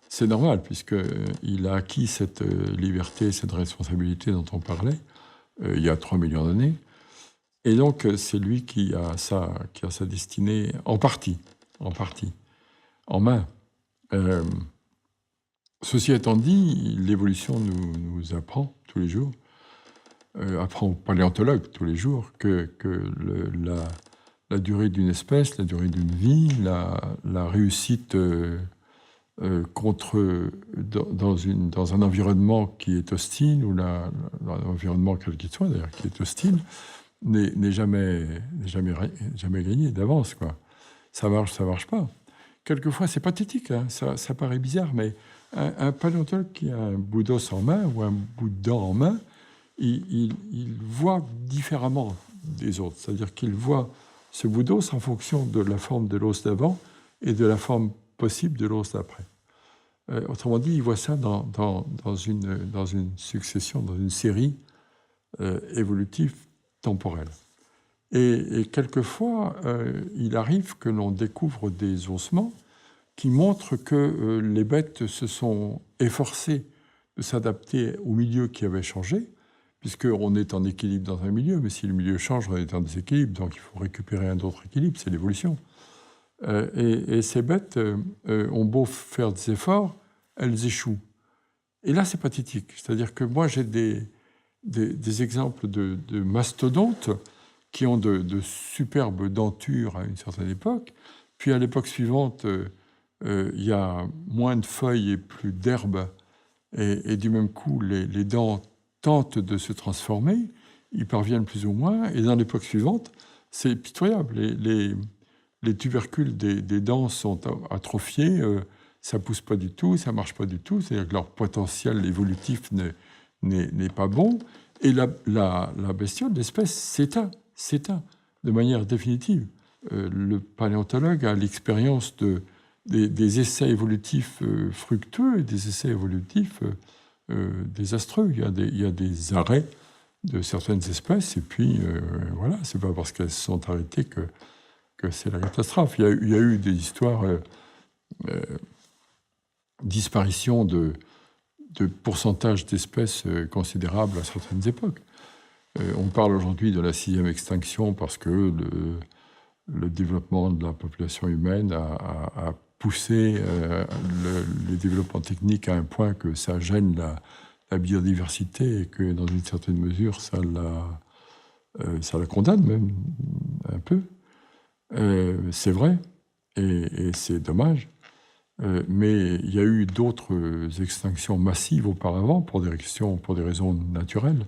c'est normal, puisqu'il a acquis cette liberté, cette responsabilité dont on parlait il y a 3 millions d'années. Et donc, c'est lui qui a sa destinée en partie, en main. Ceci étant dit, l'évolution nous apprend tous les jours, apprend aux paléontologues tous les jours, que la durée d'une espèce, la durée d'une vie, la réussite dans un environnement qui est hostile, ou l'environnement quel qu'il soit d'ailleurs, qui est hostile, n'est jamais gagné d'avance, quoi. Ça marche pas. Quelquefois, c'est pathétique, ça paraît bizarre, mais un paléontologue qui a un bout d'os en main ou un bout de dent en main, il voit différemment des autres. C'est-à-dire qu'il voit ce bout d'os en fonction de la forme de l'os d'avant et de la forme possible de l'os d'après. Autrement dit, il voit ça dans une succession, dans une série évolutive temporelle. Et quelquefois, il arrive que l'on découvre des ossements qui montrent que les bêtes se sont efforcées de s'adapter au milieu qui avait changé, puisqu'on est en équilibre dans un milieu, mais si le milieu change, on est en déséquilibre, donc il faut récupérer un autre équilibre, c'est l'évolution. Et ces bêtes ont beau faire des efforts, elles échouent. Et là, c'est pathétique. C'est-à-dire que moi, j'ai des exemples de mastodontes qui ont de superbes dentures à une certaine époque, puis à l'époque suivante, il y a moins de feuilles et plus d'herbes, et du même coup, les dents tentent de se transformer, ils parviennent plus ou moins, et dans l'époque suivante, c'est pitoyable. Les tubercules des dents sont atrophiés, ça pousse pas du tout, ça marche pas du tout, c'est-à-dire que leur potentiel évolutif n'est pas bon, et la bestiole, l'espèce, s'éteint de manière définitive. Le paléontologue a l'expérience des essais évolutifs fructueux et des essais évolutifs désastreux. Il y a des arrêts de certaines espèces, et puis voilà, c'est pas parce qu'elles se sont arrêtées que c'est la catastrophe. Il y a eu des histoires disparition de pourcentage d'espèces considérables à certaines époques. On parle aujourd'hui de la 6e extinction parce que le développement de la population humaine a poussé les développements techniques à un point que ça gêne la biodiversité et que, dans une certaine mesure, ça la condamne même un peu. C'est vrai, et c'est dommage. Mais il y a eu d'autres extinctions massives auparavant pour des raisons naturelles.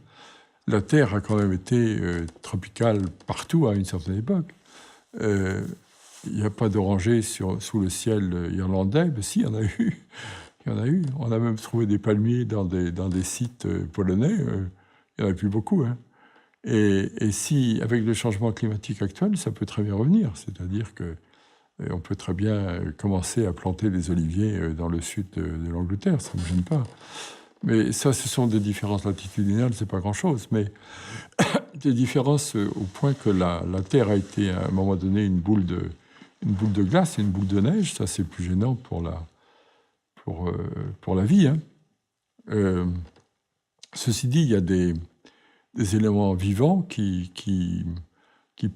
La Terre a quand même été tropicale partout à une certaine époque. Il n'y a pas d'orangers sous le ciel irlandais, mais si, il y en a eu. Il y en a eu. On a même trouvé des palmiers dans des sites polonais. Il n'y en a plus beaucoup. Et si, avec le changement climatique actuel, ça peut très bien revenir. C'est-à-dire que Et on peut très bien commencer à planter des oliviers dans le sud de l'Angleterre, ça ne me gêne pas. Mais ça, ce sont des différences latitudinales, c'est pas grand-chose. Mais des différences au point que la Terre a été à un moment donné une boule de glace et une boule de neige, ça c'est plus gênant pour la vie. Hein. Ceci dit, il y a des éléments vivants qui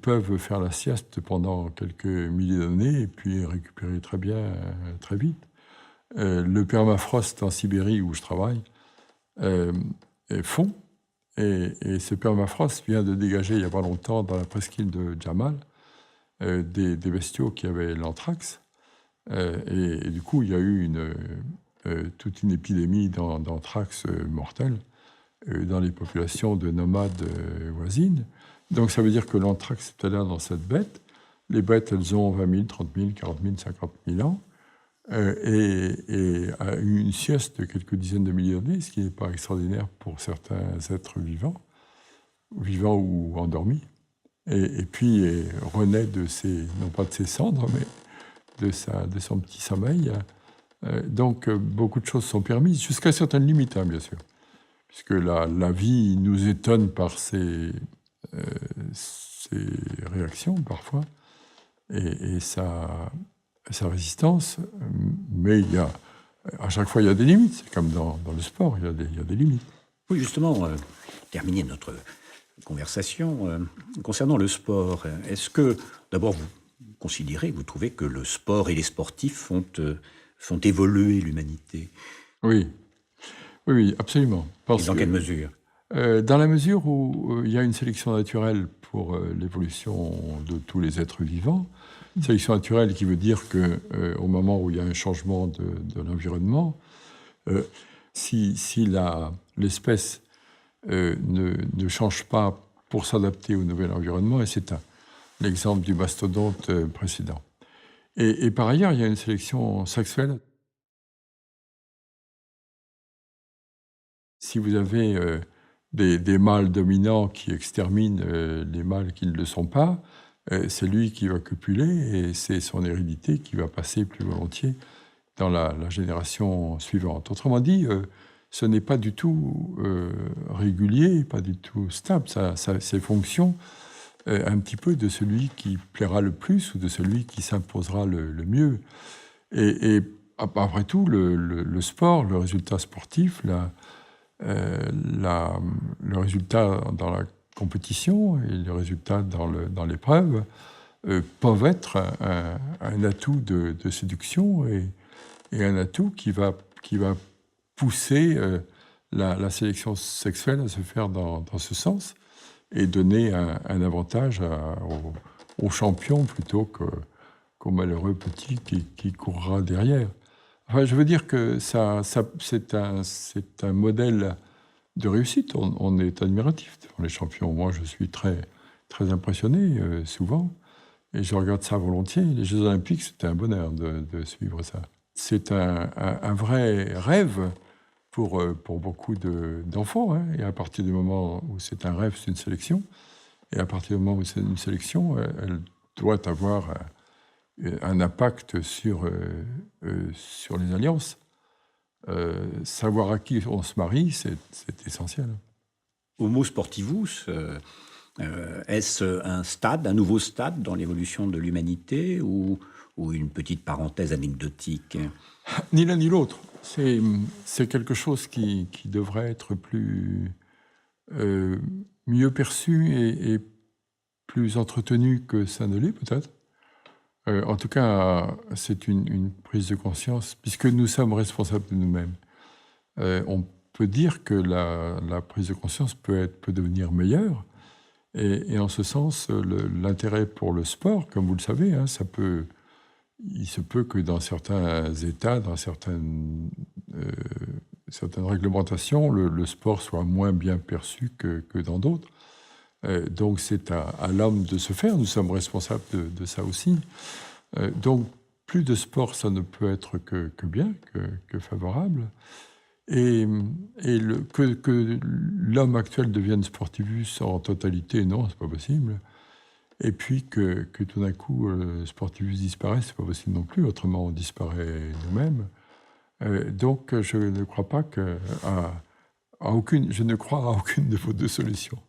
peuvent faire la sieste pendant quelques milliers d'années et puis récupérer très bien, très vite. Le permafrost en Sibérie, où je travaille, fond. Et ce permafrost vient de dégager, il n'y a pas longtemps, dans la presqu'île de Jamal, des bestiaux qui avaient l'anthrax. Et du coup, il y a eu toute une épidémie d'anthrax mortel dans les populations de nomades voisines. Donc ça veut dire que l'anthrax était là dans cette bête. Les bêtes, elles ont 20 000, 30 000, 40 000, 50 000 ans. Et a eu une sieste de quelques dizaines de milliers d'années, ce qui n'est pas extraordinaire pour certains êtres vivants ou endormis. Et puis renaît non pas de ses cendres, mais de son petit sommeil. Donc beaucoup de choses sont permises, jusqu'à certaines limites, hein, bien sûr. Puisque la vie nous étonne par ses réactions, parfois, et sa résistance, mais à chaque fois, il y a des limites. C'est comme dans le sport, il y a des limites. Oui, justement, terminer notre conversation concernant le sport. Est-ce que, d'abord, vous trouvez que le sport et les sportifs font évoluer l'humanité? Oui, absolument. Et dans quelle mesure? Dans la mesure où il y a une sélection naturelle pour l'évolution de tous les êtres vivants. Une sélection naturelle qui veut dire qu'au moment où il y a un changement de l'environnement, si l'espèce ne change pas pour s'adapter au nouvel environnement, elle s'éteint. L'exemple du mastodonte précédent. Et par ailleurs, il y a une sélection sexuelle. Si vous avez des mâles dominants qui exterminent les mâles qui ne le sont pas, c'est lui qui va copuler et c'est son hérédité qui va passer plus volontiers dans la génération suivante. Autrement dit, ce n'est pas du tout régulier, pas du tout stable. C'est fonction un petit peu de celui qui plaira le plus ou de celui qui s'imposera le mieux. Et après tout, le sport, le résultat sportif, le résultat dans la compétition et le résultat dans l'épreuve peuvent être un atout de séduction et un atout qui va pousser la sélection sexuelle à se faire dans ce sens et donner un avantage au champion plutôt qu'au malheureux petit qui courra derrière. Enfin, je veux dire que c'est un modèle de réussite. On est admiratif devant les champions. Moi, je suis très, très impressionné, souvent, et je regarde ça volontiers. Les Jeux Olympiques, c'était un bonheur de suivre ça. C'est un vrai rêve pour beaucoup d'enfants. Hein. Et à partir du moment où c'est un rêve, c'est une sélection. Et à partir du moment où c'est une sélection, elle doit avoir un impact sur les alliances. Savoir à qui on se marie, c'est essentiel. Homo sportivus, est-ce un nouveau stade dans l'évolution de l'humanité ou une petite parenthèse anecdotique? Ni l'un ni l'autre. C'est quelque chose qui devrait être mieux perçu et plus entretenu que ça ne l'est, peut-être. En tout cas, c'est une prise de conscience, puisque nous sommes responsables de nous-mêmes. On peut dire que la prise de conscience peut devenir meilleure, et en ce sens, l'intérêt pour le sport, comme vous le savez, hein, il se peut que dans certains États, dans certaines réglementations, le sport soit moins bien perçu que dans d'autres. Donc c'est à l'homme de se faire, nous sommes responsables de ça aussi. Donc plus de sport, ça ne peut être que bien, que favorable. Et que l'homme actuel devienne sportivus en totalité, non, c'est pas possible. et puis que tout d'un coup, Sportivus disparaît, c'est pas possible non plus, autrement on disparaît nous-mêmes. Donc je ne crois pas je ne crois à aucune de vos deux solutions.